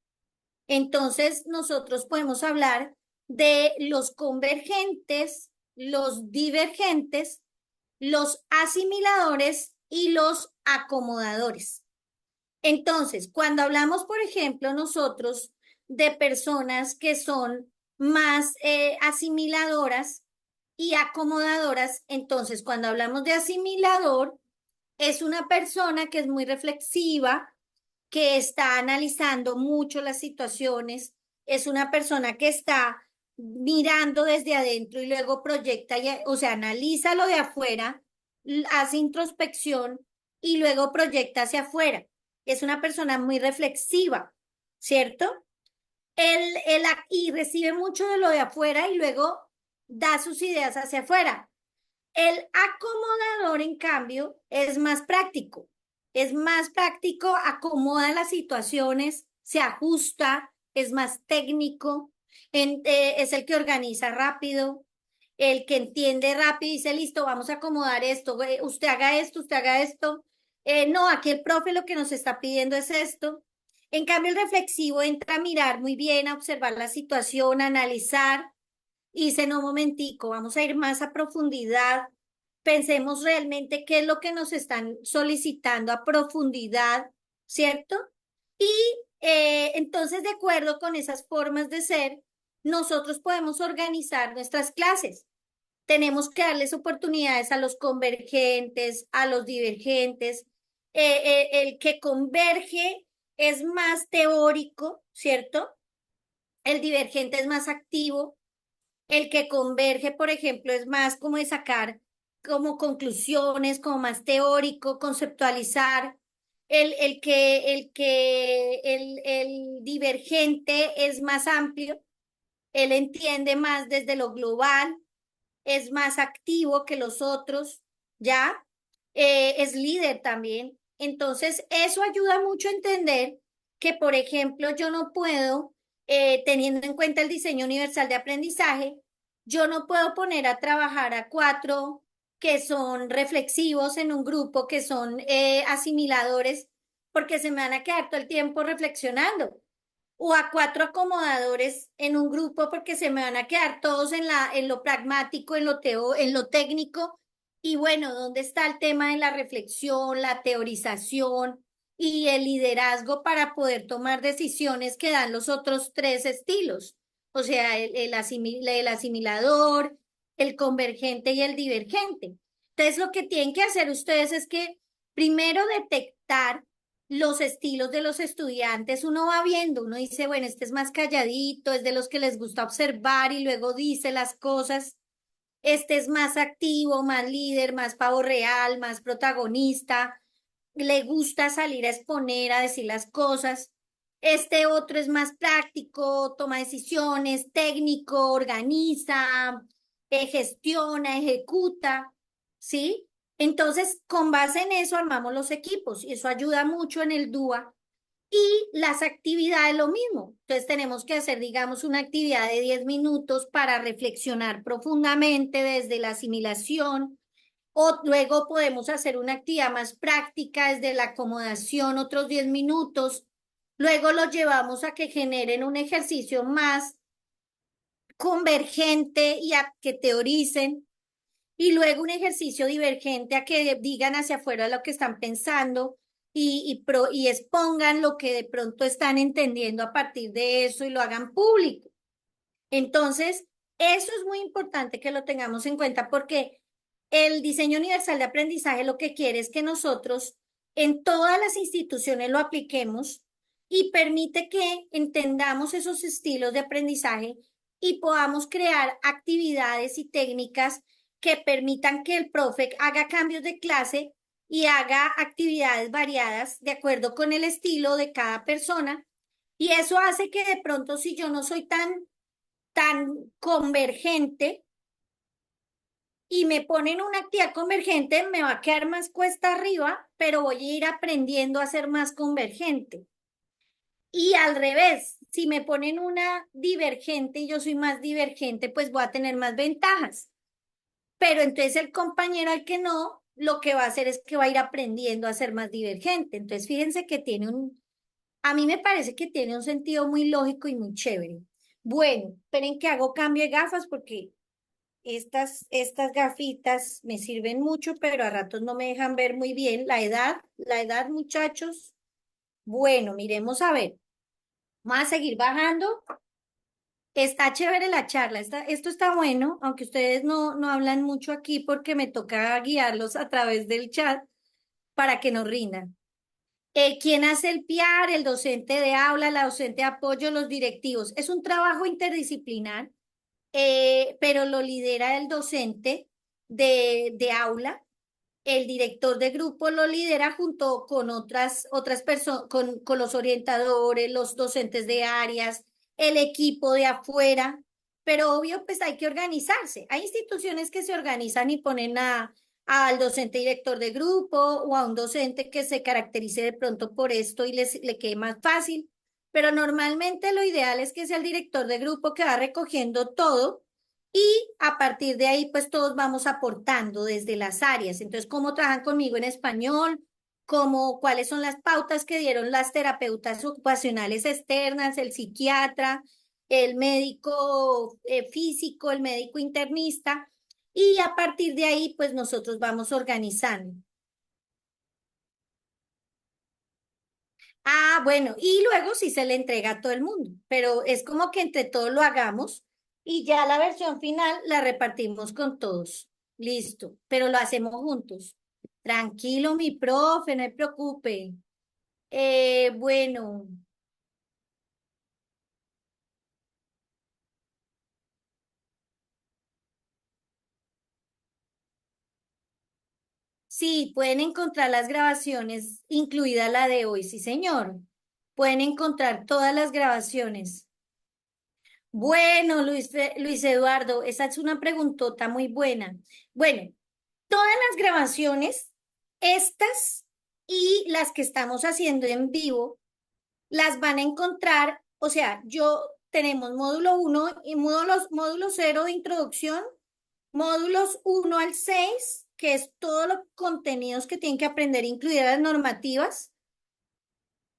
Entonces, nosotros podemos hablar de los convergentes, los divergentes, los asimiladores y los acomodadores. Entonces, cuando hablamos, por ejemplo, nosotros de personas que son más asimiladoras y acomodadoras, entonces cuando hablamos de asimilador, es una persona que es muy reflexiva, que está analizando mucho las situaciones, es una persona que está mirando desde adentro y luego proyecta, o sea, analiza lo de afuera, hace introspección y luego proyecta hacia afuera. Es una persona muy reflexiva, ¿cierto? Y recibe mucho de lo de afuera y luego da sus ideas hacia afuera. El acomodador, en cambio, es más práctico, acomoda las situaciones, se ajusta, es más técnico, es el que organiza rápido, el que entiende rápido y dice, listo, vamos a acomodar esto, usted haga esto, usted haga esto. No, aquí el profe lo que nos está pidiendo es esto. En cambio, el reflexivo entra a mirar muy bien, a observar la situación, a analizar y dice, no, momentico, vamos a ir más a profundidad, pensemos realmente qué es lo que nos están solicitando a profundidad, ¿cierto? Y entonces, de acuerdo con esas formas de ser, nosotros podemos organizar nuestras clases. Tenemos que darles oportunidades a los convergentes, a los divergentes. El que converge es más teórico, ¿cierto? El divergente es más activo. El que converge, por ejemplo, es más como de sacar como conclusiones, como más teórico, conceptualizar. El divergente es más amplio, él entiende más desde lo global, es más activo que los otros, ¿ya? Es líder también. Entonces, eso ayuda mucho a entender que, por ejemplo, yo no puedo, teniendo en cuenta el diseño universal de aprendizaje, yo no puedo poner a trabajar a cuatro que son reflexivos en un grupo, que son asimiladores, porque se me van a quedar todo el tiempo reflexionando o a cuatro acomodadores en un grupo porque se me van a quedar todos en lo pragmático, en lo técnico Y bueno, ¿dónde está el tema de la reflexión, la teorización y el liderazgo para poder tomar decisiones que dan los otros tres estilos? O sea, el asimilador, el convergente y el divergente. Entonces, lo que tienen que hacer ustedes es que primero detectar los estilos de los estudiantes. Uno va viendo, uno dice, bueno, este es más calladito, es de los que les gusta observar y luego dice las cosas. Este es más activo, más líder, más pavo real, más protagonista, le gusta salir a exponer, a decir las cosas. Este otro es más práctico, toma decisiones, técnico, organiza, gestiona, ejecuta, ¿sí? Entonces, con base en eso armamos los equipos y eso ayuda mucho en el DUA y las actividades lo mismo. Entonces tenemos que hacer, digamos, una actividad de 10 minutos para reflexionar profundamente desde la asimilación, o luego podemos hacer una actividad más práctica desde la acomodación, otros 10 minutos. Luego los llevamos a que generen un ejercicio más convergente y a que teoricen. Y luego un ejercicio divergente a que digan hacia afuera lo que están pensando y expongan lo que de pronto están entendiendo a partir de eso y lo hagan público. Entonces, eso es muy importante que lo tengamos en cuenta porque el diseño universal de aprendizaje lo que quiere es que nosotros en todas las instituciones lo apliquemos y permite que entendamos esos estilos de aprendizaje y podamos crear actividades y técnicas que permitan que el profe haga cambios de clase y haga actividades variadas de acuerdo con el estilo de cada persona. Y eso hace que de pronto si yo no soy tan convergente y me ponen una actividad convergente, me va a quedar más cuesta arriba, pero voy a ir aprendiendo a ser más convergente. Y al revés, si me ponen una divergente y yo soy más divergente, pues voy a tener más ventajas. Pero entonces el compañero al que no, lo que va a hacer es que va a ir aprendiendo a ser más divergente. Entonces fíjense que a mí me parece que tiene un sentido muy lógico y muy chévere. Bueno, esperen que hago cambio de gafas porque estas gafitas me sirven mucho, pero a ratos no me dejan ver muy bien. La edad, muchachos. Bueno, miremos a ver. Vamos a seguir bajando. Está chévere la charla. Esto está bueno, aunque ustedes no hablan mucho aquí porque me toca guiarlos a través del chat para que nos rindan. ¿Quién hace el PR? El docente de aula, la docente de apoyo, los directivos. Es un trabajo interdisciplinar, pero lo lidera el docente de aula. El director de grupo lo lidera junto con otras personas, con los orientadores, los docentes de áreas, el equipo de afuera, pero obvio, pues hay que organizarse. Hay instituciones que se organizan y ponen al docente director de grupo o a un docente que se caracterice de pronto por esto y le quede más fácil, pero normalmente lo ideal es que sea el director de grupo que va recogiendo todo y a partir de ahí, pues todos vamos aportando desde las áreas. Entonces, ¿cómo trabajan conmigo en español? ¿Cuáles son las pautas que dieron las terapeutas ocupacionales externas, el psiquiatra, el médico físico, el médico internista? Y a partir de ahí, pues nosotros vamos organizando. Ah, bueno, y luego sí se le entrega a todo el mundo, pero es como que entre todos lo hagamos y ya la versión final la repartimos con todos. Listo, pero lo hacemos juntos. Tranquilo, mi profe, no se preocupe. Bueno, sí, pueden encontrar las grabaciones, incluida la de hoy, sí, señor. Pueden encontrar todas las grabaciones. Bueno, Luis Eduardo, esa es una preguntota muy buena. Bueno, todas las grabaciones, estas y las que estamos haciendo en vivo, las van a encontrar, o sea, tenemos módulo uno y módulo 0 de introducción, módulos 1 al 6, que es todos los contenidos que tienen que aprender, incluidas las normativas.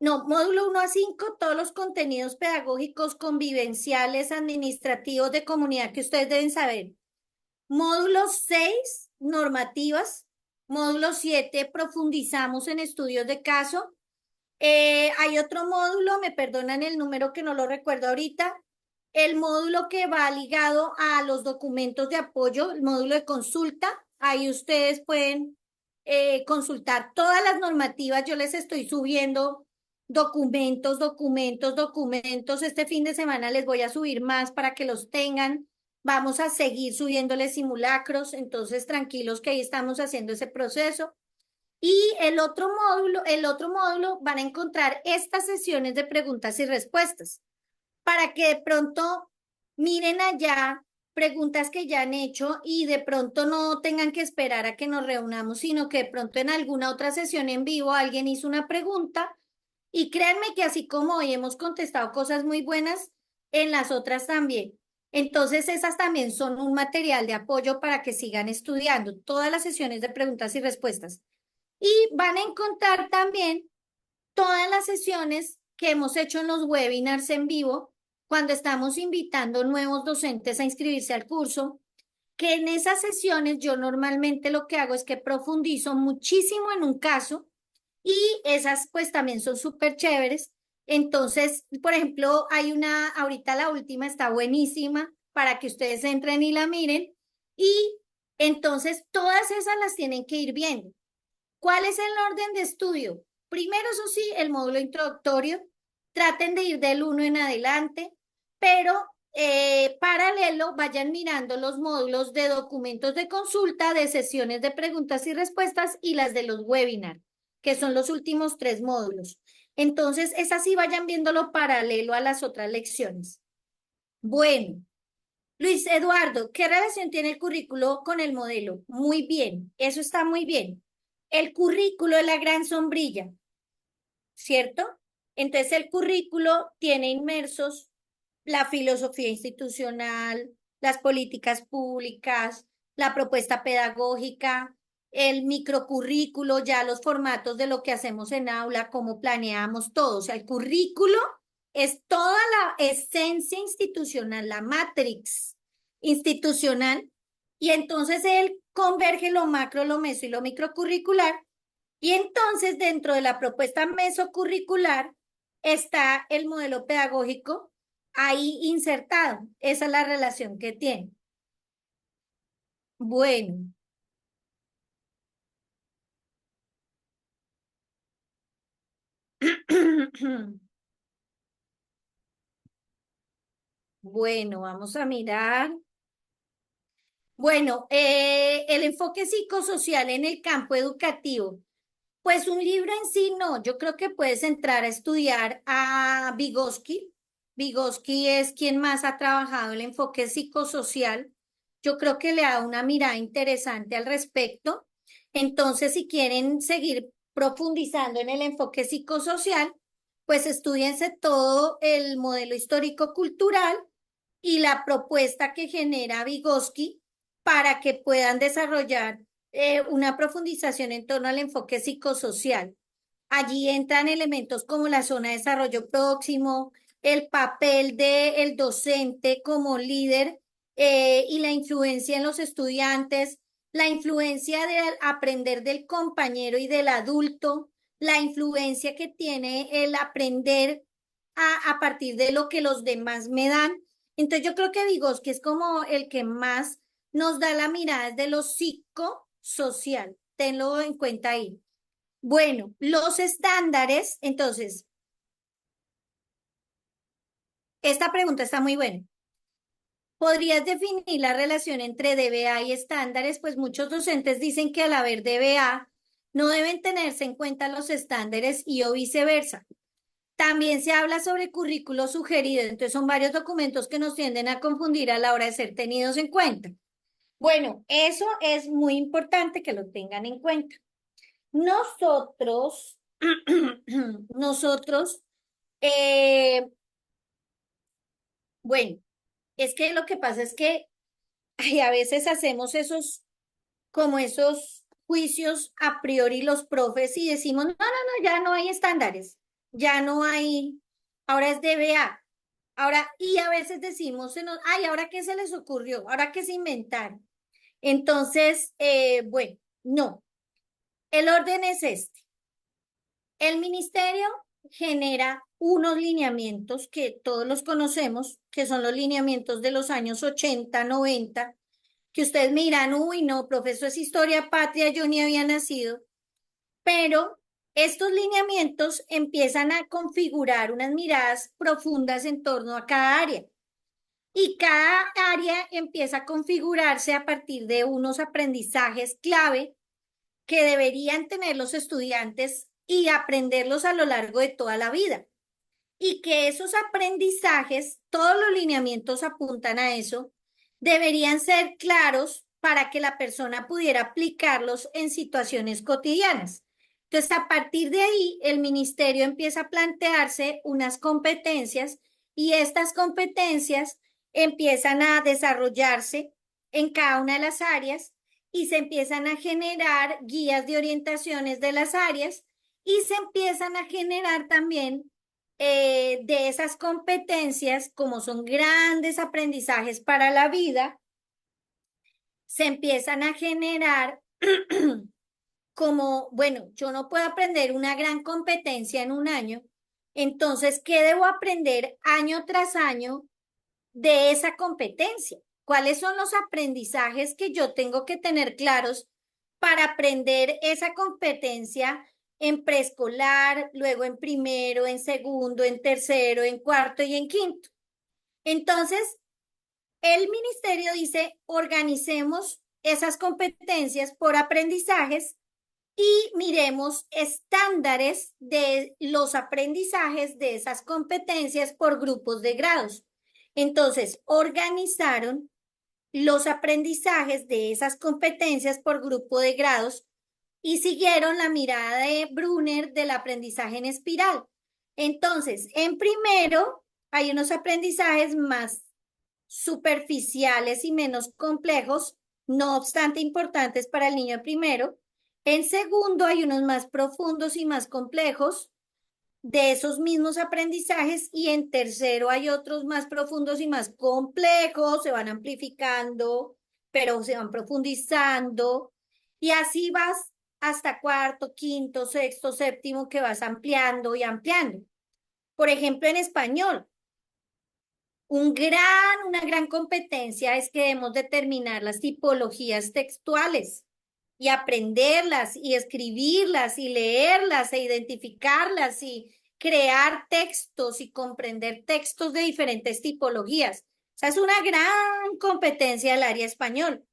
No, módulo 1 a 5, todos los contenidos pedagógicos, convivenciales, administrativos de comunidad que ustedes deben saber. Módulo 6, normativas. Módulo 7, profundizamos en estudios de caso. Hay otro módulo, me perdonan el número que no lo recuerdo ahorita, el módulo que va ligado a los documentos de apoyo, el módulo de consulta. Ahí ustedes pueden consultar todas las normativas. Yo les estoy subiendo documentos, documentos, documentos. Este fin de semana les voy a subir más para que los tengan. Vamos a seguir subiéndoles simulacros, entonces tranquilos que ahí estamos haciendo ese proceso. Y el otro módulo van a encontrar estas sesiones de preguntas y respuestas para que de pronto miren allá preguntas que ya han hecho y de pronto no tengan que esperar a que nos reunamos, sino que de pronto en alguna otra sesión en vivo alguien hizo una pregunta y créanme que así como hoy hemos contestado cosas muy buenas, en las otras también. Entonces, esas también son un material de apoyo para que sigan estudiando todas las sesiones de preguntas y respuestas. Y van a encontrar también todas las sesiones que hemos hecho en los webinars en vivo, cuando estamos invitando nuevos docentes a inscribirse al curso, que en esas sesiones yo normalmente lo que hago es que profundizo muchísimo en un caso y esas pues también son súper chéveres. Entonces, por ejemplo, hay una, ahorita la última está buenísima para que ustedes entren y la miren y entonces todas esas las tienen que ir viendo. ¿Cuál es el orden de estudio? Primero, eso sí, el módulo introductorio. Traten de ir del uno en adelante, pero paralelo vayan mirando los módulos de documentos de consulta, de sesiones de preguntas y respuestas y las de los webinars, que son los últimos 3 módulos. Entonces, esas sí vayan viéndolo paralelo a las otras lecciones. Bueno, Luis Eduardo, ¿qué relación tiene el currículo con el modelo? Muy bien, eso está muy bien. El currículo es la gran sombrilla, ¿cierto? Entonces el currículo tiene inmersos la filosofía institucional, las políticas públicas, la propuesta pedagógica, el microcurrículo, ya los formatos de lo que hacemos en aula, cómo planeamos todo. O sea, el currículo es toda la esencia institucional, la matrix institucional, y entonces él converge lo macro, lo meso y lo microcurricular y entonces, dentro de la propuesta mesocurricular está el modelo pedagógico ahí insertado. Esa es la relación que tiene. Bueno, bueno, vamos a mirar. Bueno, el enfoque psicosocial en el campo educativo. Pues un libro en sí no, yo creo que puedes entrar a estudiar a Vygotsky. Vygotsky es quien más ha trabajado el enfoque psicosocial. Yo creo que le da una mirada interesante al respecto. Entonces, si quieren seguir profundizando en el enfoque psicosocial, pues estudiense todo el modelo histórico-cultural y la propuesta que genera Vygotsky para que puedan desarrollar una profundización en torno al enfoque psicosocial. Allí entran elementos como la zona de desarrollo próximo, el papel del docente como líder y la influencia en los estudiantes, la influencia de aprender del compañero y del adulto, la influencia que tiene el aprender a partir de lo que los demás me dan. Entonces yo creo que Vygotsky es como el que más nos da la mirada de lo psicosocial. Tenlo en cuenta ahí. Bueno, los estándares, entonces, esta pregunta está muy buena. ¿Podrías definir la relación entre DBA y estándares? Pues muchos docentes dicen que al haber DBA no deben tenerse en cuenta los estándares y o viceversa. También se habla sobre currículo sugerido, entonces son varios documentos que nos tienden a confundir a la hora de ser tenidos en cuenta. Bueno, eso es muy importante que lo tengan en cuenta. Nosotros, nosotros, eh, bueno, es que lo que pasa es que ay, a veces hacemos como esos juicios a priori los profes y decimos, no, no, no, ya no hay estándares, ya no hay, ahora es DBA. Ahora, y a veces decimos, ay, ¿ahora qué se les ocurrió? ¿Ahora qué se inventaron? Entonces, bueno, no, el orden es este. El ministerio genera unos lineamientos que todos los conocemos, que son los lineamientos de los años 80, 90, que ustedes miran, uy, no, profesor, es historia patria, yo ni había nacido, pero estos lineamientos empiezan a configurar unas miradas profundas en torno a cada área. Y cada área empieza a configurarse a partir de unos aprendizajes clave que deberían tener los estudiantes y aprenderlos a lo largo de toda la vida. Y que esos aprendizajes, todos los lineamientos apuntan a eso, deberían ser claros para que la persona pudiera aplicarlos en situaciones cotidianas. Entonces, a partir de ahí, el ministerio empieza a plantearse unas competencias y estas competencias empiezan a desarrollarse en cada una de las áreas y se empiezan a generar guías de orientaciones de las áreas y se empiezan a generar también de esas competencias, como son grandes aprendizajes para la vida, se empiezan a generar como, bueno, yo no puedo aprender una gran competencia en un año, entonces, ¿qué debo aprender año tras año de esa competencia? ¿Cuáles son los aprendizajes que yo tengo que tener claros para aprender esa competencia en preescolar, luego en primero, en segundo, en tercero, en cuarto y en quinto? Entonces, el ministerio dice, organicemos esas competencias por aprendizajes y miremos estándares de los aprendizajes de esas competencias por grupos de grados. Entonces, organizaron los aprendizajes de esas competencias por grupo de grados y siguieron la mirada de Brunner del aprendizaje en espiral. Entonces, en primero hay unos aprendizajes más superficiales y menos complejos, no obstante importantes para el niño de primero. En segundo hay unos más profundos y más complejos de esos mismos aprendizajes y en tercero hay otros más profundos y más complejos, se van amplificando, pero se van profundizando y así vas hasta cuarto, quinto, sexto, séptimo, que vas ampliando y ampliando. Por ejemplo, en español, una gran competencia es que debemos determinar las tipologías textuales y aprenderlas y escribirlas y leerlas e identificarlas y crear textos y comprender textos de diferentes tipologías. O sea, es una gran competencia del área español.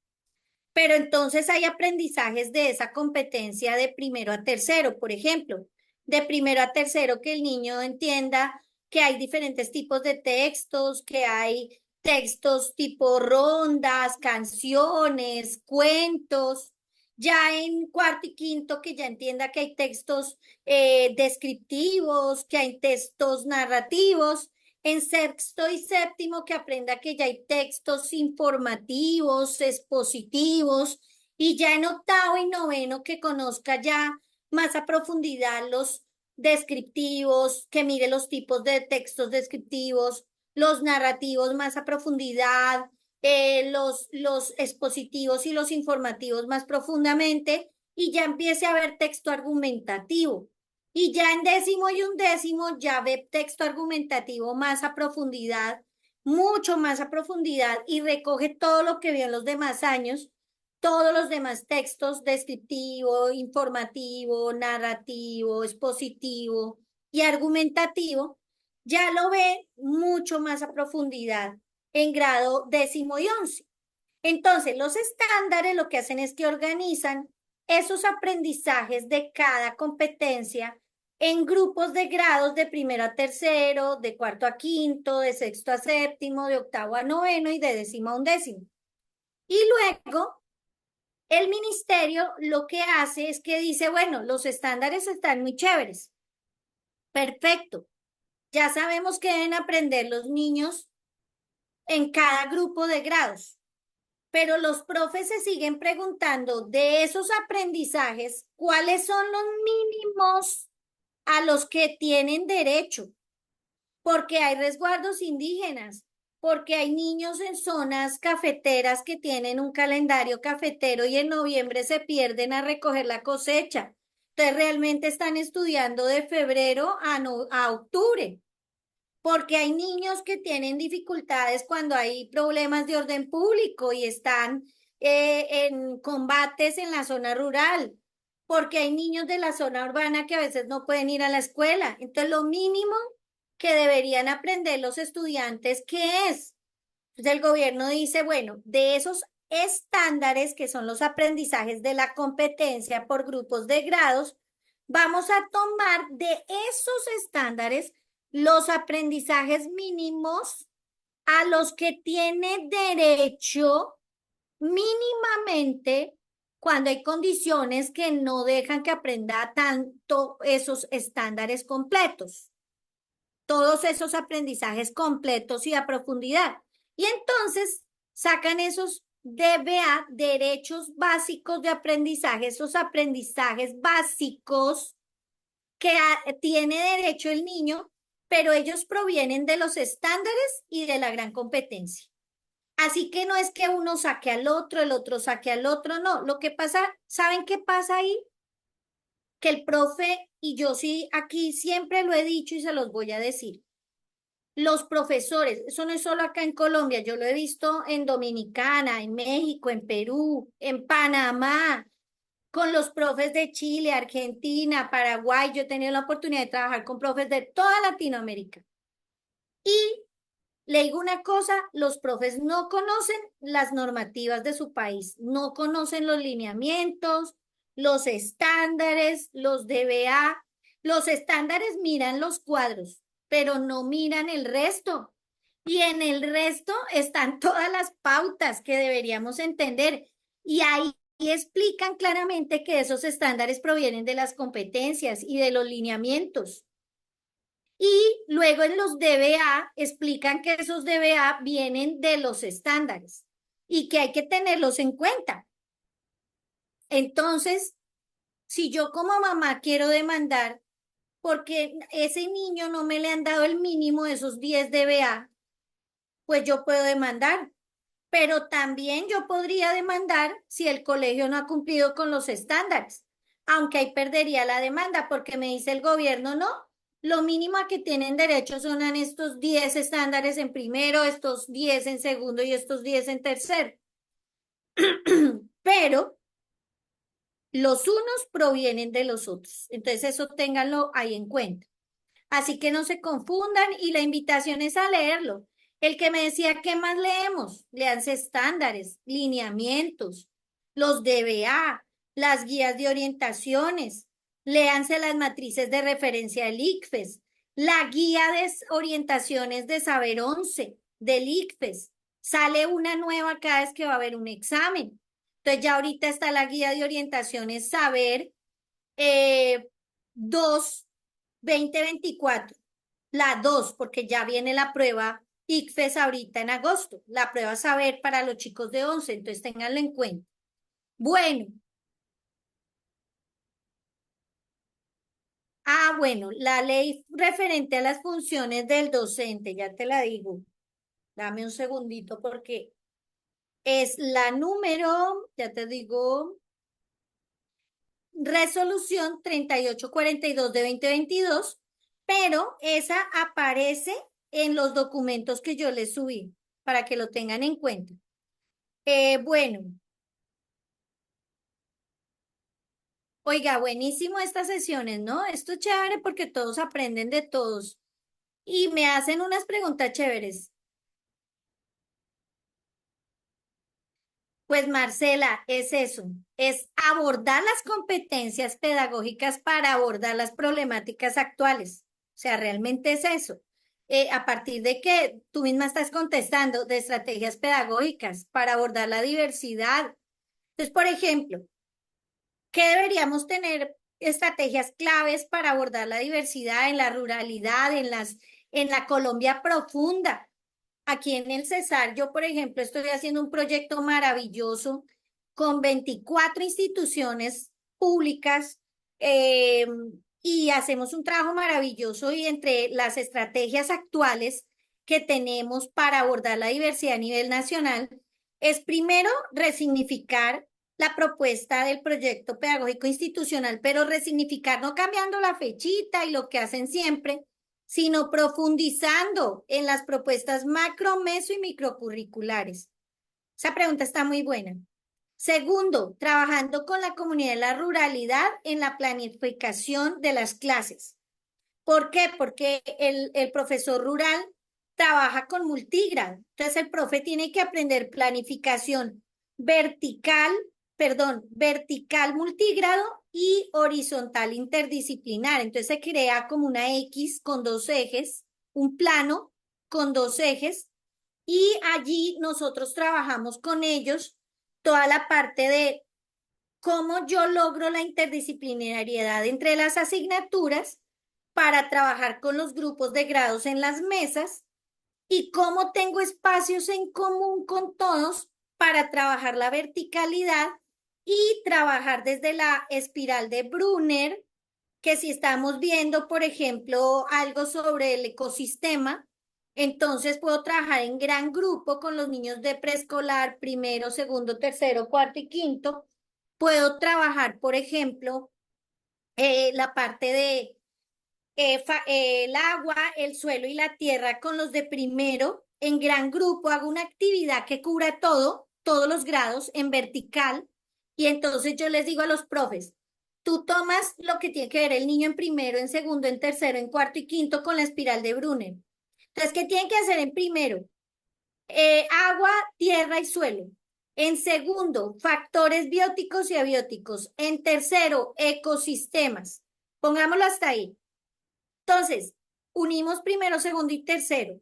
Pero entonces hay aprendizajes de esa competencia de primero a tercero, por ejemplo, de primero a tercero que el niño entienda que hay diferentes tipos de textos, que hay textos tipo rondas, canciones, cuentos. Ya en cuarto y quinto que ya entienda que hay textos descriptivos, que hay textos narrativos en sexto y séptimo que aprenda que ya hay textos informativos, expositivos, y ya en octavo y noveno que conozca ya más a profundidad los descriptivos, que mire los tipos de textos descriptivos, los narrativos más a profundidad, los expositivos y los informativos más profundamente, y ya empiece a ver texto argumentativo. Y ya en décimo y undécimo ya ve texto argumentativo más a profundidad, mucho más a profundidad y recoge todo lo que vio en los demás años, todos los demás textos, descriptivo, informativo, narrativo, expositivo y argumentativo, ya lo ve mucho más a profundidad en grado décimo y once. Entonces, los estándares lo que hacen es que organizan esos aprendizajes de cada competencia en grupos de grados de primero a tercero, de cuarto a quinto, de sexto a séptimo, de octavo a noveno y de décimo a undécimo. Y luego, el ministerio lo que hace es que dice, bueno, los estándares están muy chéveres. Perfecto. Ya sabemos que deben aprender los niños en cada grupo de grados. Pero los profes se siguen preguntando de esos aprendizajes, ¿cuáles son los mínimos a los que tienen derecho? Porque hay resguardos indígenas, porque hay niños en zonas cafeteras que tienen un calendario cafetero y en noviembre se pierden a recoger la cosecha. Entonces realmente están estudiando de febrero a octubre, porque hay niños que tienen dificultades cuando hay problemas de orden público y están en combates en la zona rural, porque hay niños de la zona urbana que a veces no pueden ir a la escuela. Entonces, lo mínimo que deberían aprender los estudiantes, ¿qué es? Entonces, el gobierno dice, bueno, de esos estándares que son los aprendizajes de la competencia por grupos de grados, vamos a tomar de esos estándares los aprendizajes mínimos a los que tiene derecho mínimamente cuando hay condiciones que no dejan que aprenda tanto esos estándares completos, todos esos aprendizajes completos y a profundidad. Y entonces sacan esos DBA, derechos básicos de aprendizaje, esos aprendizajes básicos que tiene derecho el niño, pero ellos provienen de los estándares y de la gran competencia. Así que no es que uno saque al otro, el otro saque al otro, no. Lo que pasa, ¿saben qué pasa ahí? Que el profe, y yo sí aquí siempre lo he dicho y se los voy a decir, los profesores, eso no es solo acá en Colombia, yo lo he visto en Dominicana, en México, en Perú, en Panamá, con los profes de Chile, Argentina, Paraguay. Yo he tenido la oportunidad de trabajar con profes de toda Latinoamérica. Y le digo una cosa, los profes no conocen las normativas de su país, no conocen los lineamientos, los estándares, los DBA. Los estándares miran los cuadros, pero no miran el resto. Y en el resto están todas las pautas que deberíamos entender. Y ahí explican claramente que esos estándares provienen de las competencias y de los lineamientos. Y luego en los DBA explican que esos DBA vienen de los estándares y que hay que tenerlos en cuenta. Entonces, si yo como mamá quiero demandar porque ese niño no me le han dado el mínimo de esos 10 DBA, pues yo puedo demandar. Pero también yo podría demandar si el colegio no ha cumplido con los estándares, aunque ahí perdería la demanda porque me dice el gobierno, no, lo mínimo a que tienen derecho son en estos 10 estándares en primero, estos 10 en segundo y estos 10 en tercero. Pero los unos provienen de los otros. Entonces eso ténganlo ahí en cuenta. Así que no se confundan y la invitación es a leerlo. El que me decía, ¿qué más leemos? Leanse estándares, lineamientos, los DBA, las guías de orientaciones, léanse las matrices de referencia del ICFES, la guía de orientaciones de Saber 11 del ICFES. Sale una nueva cada vez que va a haber un examen. Entonces ya ahorita está la guía de orientaciones Saber 2 2024, la 2 porque ya viene la prueba ICFES ahorita en agosto, la prueba Saber para los chicos de 11, entonces ténganlo en cuenta. Bueno, bueno, la ley referente a las funciones del docente, ya te la digo, dame un segundito porque es la número, ya te digo, resolución 3842 de 2022, pero esa aparece en los documentos que yo les subí para que lo tengan en cuenta. Bueno, oiga, buenísimo estas sesiones, ¿no? Esto es chévere porque todos aprenden de todos y me hacen unas preguntas chéveres. Pues Marcela, es eso, es abordar las competencias pedagógicas para abordar las problemáticas actuales. O sea, realmente es eso. A partir de que tú misma estás contestando de estrategias pedagógicas para abordar la diversidad. Entonces, por ejemplo, ¿qué deberíamos tener estrategias claves para abordar la diversidad en la ruralidad, en la Colombia profunda? Aquí en el Cesar, yo, por ejemplo, estoy haciendo un proyecto maravilloso con 24 instituciones públicas y hacemos un trabajo maravilloso y entre las estrategias actuales que tenemos para abordar la diversidad a nivel nacional es primero resignificar la propuesta del proyecto pedagógico institucional, pero resignificar no cambiando la fechita y lo que hacen siempre, sino profundizando en las propuestas macro, meso y microcurriculares. Esa pregunta está muy buena. Segundo, trabajando con la comunidad de la ruralidad en la planificación de las clases. ¿Por qué? Porque el profesor rural trabaja con multigrado. Entonces el profe tiene que aprender planificación vertical, perdón, vertical multigrado y horizontal interdisciplinar. Entonces se crea como una X con dos ejes, un plano con dos ejes, y allí nosotros trabajamos con ellos toda la parte de cómo yo logro la interdisciplinariedad entre las asignaturas para trabajar con los grupos de grados en las mesas y cómo tengo espacios en común con todos para trabajar la verticalidad y trabajar desde la espiral de Brunner, que si estamos viendo, por ejemplo, algo sobre el ecosistema, entonces puedo trabajar en gran grupo con los niños de preescolar, primero, segundo, tercero, cuarto y quinto. Puedo trabajar, por ejemplo, la parte de el agua, el suelo y la tierra con los de primero en gran grupo. Hago una actividad que cubra todo, todos los grados en vertical. Y entonces yo les digo a los profes, tú tomas lo que tiene que ver el niño en primero, en segundo, en tercero, en cuarto y quinto con la espiral de Brunner. Entonces, ¿qué tienen que hacer en primero? Agua, tierra y suelo. En segundo, factores bióticos y abióticos. En tercero, ecosistemas. Pongámoslo hasta ahí. Entonces, unimos primero, segundo y tercero.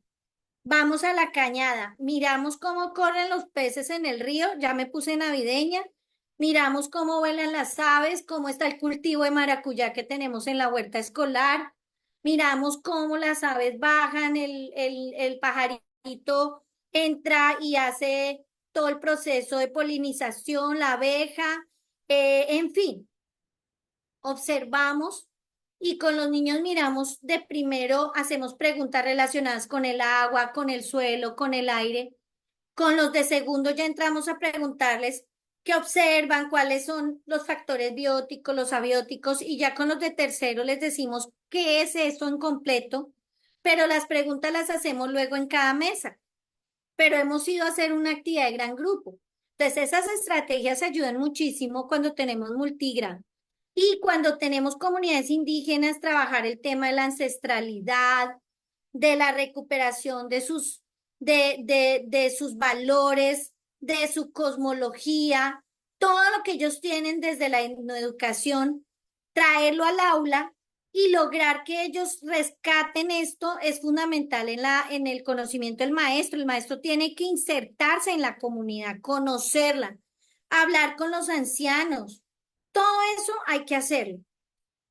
Vamos a la cañada, miramos cómo corren los peces en el río, ya me puse navideña, miramos cómo vuelan las aves, cómo está el cultivo de maracuyá que tenemos en la huerta escolar, miramos cómo las aves bajan, el pajarito entra y hace todo el proceso de polinización, la abeja, en fin, observamos y con los niños miramos de primero, hacemos preguntas relacionadas con el agua, con el suelo, con el aire. Con los de segundo ya entramos a preguntarles qué observan, cuáles son los factores bióticos, los abióticos, y ya con los de tercero les decimos qué es esto en completo, pero las preguntas las hacemos luego en cada mesa. Pero hemos ido a hacer una actividad de gran grupo. Entonces, esas estrategias ayudan muchísimo cuando tenemos multigrado. Y cuando tenemos comunidades indígenas, trabajar el tema de la ancestralidad, de la recuperación de sus valores, de su cosmología, todo lo que ellos tienen desde la educación, traerlo al aula y lograr que ellos rescaten esto es fundamental en el conocimiento del maestro. El maestro tiene que insertarse en la comunidad, conocerla, hablar con los ancianos. Todo eso hay que hacerlo.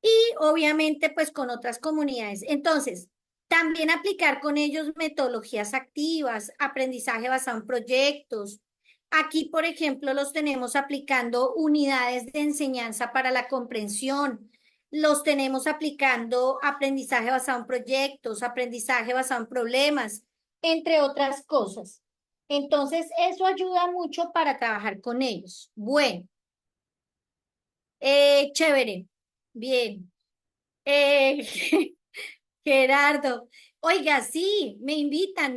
Y obviamente pues con otras comunidades. Entonces, también aplicar con ellos metodologías activas, aprendizaje basado en proyectos. Aquí, por ejemplo, los tenemos aplicando unidades de enseñanza para la comprensión. Los tenemos aplicando aprendizaje basado en proyectos, aprendizaje basado en problemas, entre otras cosas. Entonces, eso ayuda mucho para trabajar con ellos. Bueno, chévere. Bien. Eh, Gerardo, oiga, sí, me invita,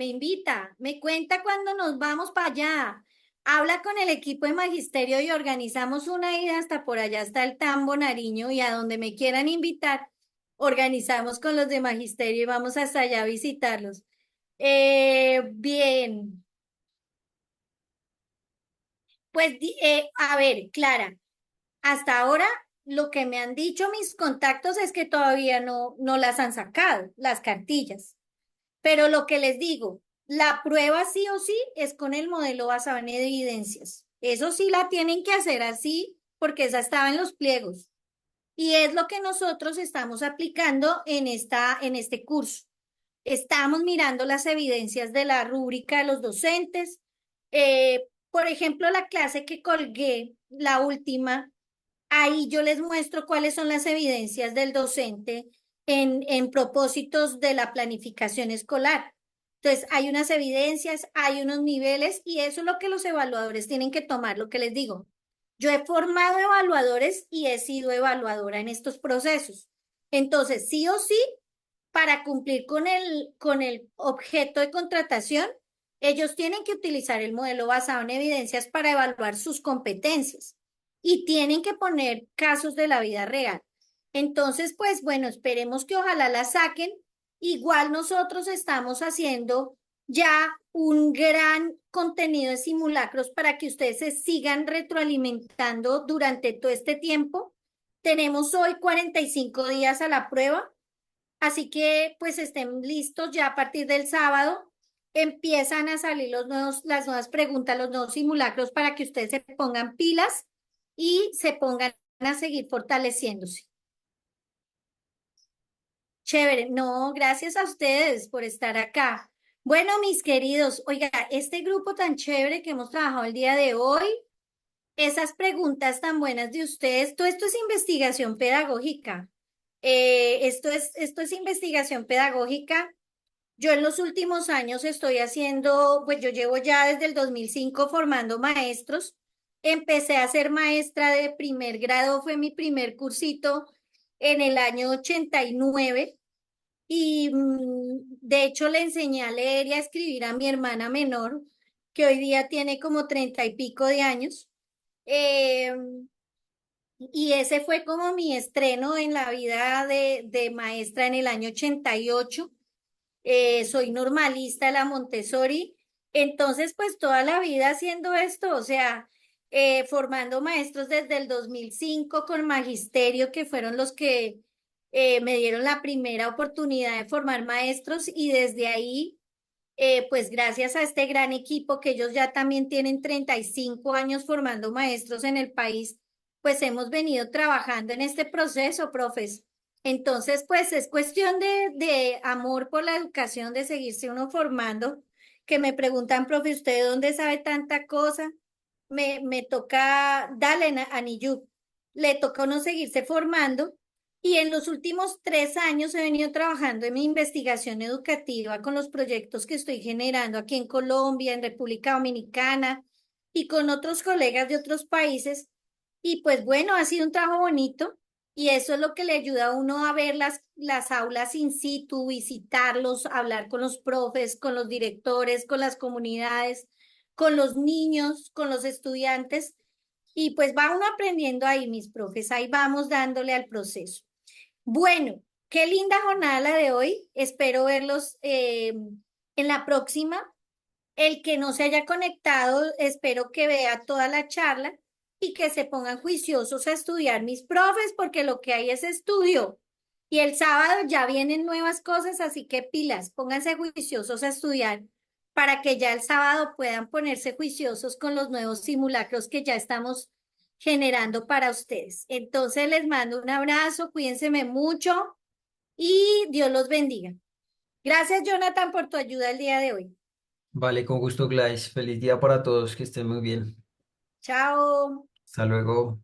me cuenta cuando nos vamos para allá. Habla con el equipo de magisterio y organizamos una ida hasta por allá, hasta el Tambo, Nariño, y a donde me quieran invitar, organizamos con los de magisterio y vamos hasta allá a visitarlos. Bien, pues a ver, Clara, hasta ahora lo que me han dicho mis contactos es que todavía no las han sacado, las cartillas. Pero lo que les digo, la prueba sí o sí es con el modelo basado en evidencias. Eso sí la tienen que hacer así porque esa estaba en los pliegos. Y es lo que nosotros estamos aplicando en este curso. Estamos mirando las evidencias de la rúbrica de los docentes. Por ejemplo, la clase que colgué, la última, ahí yo les muestro cuáles son las evidencias del docente en propósitos de la planificación escolar. Entonces, hay unas evidencias, hay unos niveles y eso es lo que los evaluadores tienen que tomar, lo que les digo. Yo he formado evaluadores y he sido evaluadora en estos procesos. Entonces, sí o sí, para cumplir con el objeto de contratación, ellos tienen que utilizar el modelo basado en evidencias para evaluar sus competencias y tienen que poner casos de la vida real. Entonces, pues bueno, esperemos que ojalá la saquen. Igual nosotros estamos haciendo ya un gran contenido de simulacros para que ustedes se sigan retroalimentando durante todo este tiempo. Tenemos hoy 45 días a la prueba. Así que pues estén listos ya a partir del sábado. Empiezan a salir las nuevas preguntas, los nuevos simulacros para que ustedes se pongan pilas y se pongan a seguir fortaleciéndose. Chévere. No, gracias a ustedes por estar acá. Bueno, mis queridos, oiga, este grupo tan chévere que hemos trabajado el día de hoy, esas preguntas tan buenas de ustedes, todo esto es investigación pedagógica. Esto es investigación pedagógica. Yo en los últimos años estoy haciendo, pues yo llevo ya desde el 2005 formando maestros. Empecé a ser maestra de primer grado, fue mi primer cursito en el año 89 y de hecho le enseñé a leer y a escribir a mi hermana menor, que hoy día tiene como 30 y pico de años. Eh, y ese fue como mi estreno en la vida de maestra en el año 88. Soy normalista de la Montessori, entonces pues toda la vida haciendo esto, o sea, formando maestros desde el 2005 con Magisterio, que fueron los que me dieron la primera oportunidad de formar maestros y desde ahí, pues gracias a este gran equipo que ellos ya también tienen 35 años formando maestros en el país, pues hemos venido trabajando en este proceso, profes. Entonces, pues es cuestión de amor por la educación, de seguirse uno formando, que me preguntan, profe, ¿usted dónde sabe tanta cosa? Me toca, dale, Aniyú, le toca a uno seguirse formando. Y en los últimos 3 años he venido trabajando en mi investigación educativa con los proyectos que estoy generando aquí en Colombia, en República Dominicana y con otros colegas de otros países. Y pues bueno, ha sido un trabajo bonito y eso es lo que le ayuda a uno a ver las aulas in situ, visitarlos, hablar con los profes, con los directores, con las comunidades, con los niños, con los estudiantes. Y pues va uno aprendiendo ahí, mis profes, ahí vamos dándole al proceso. Bueno, qué linda jornada la de hoy. Espero verlos en la próxima. El que no se haya conectado, espero que vea toda la charla y que se pongan juiciosos a estudiar mis profes, porque lo que hay es estudio. Y el sábado ya vienen nuevas cosas, así que pilas, pónganse juiciosos a estudiar para que ya el sábado puedan ponerse juiciosos con los nuevos simulacros que ya estamos generando para ustedes. Entonces les mando un abrazo, cuídense mucho y Dios los bendiga. Gracias, Jonathan, por tu ayuda el día de hoy. Vale, con gusto, Gladys. Feliz día para todos, que estén muy bien. Chao. Hasta luego.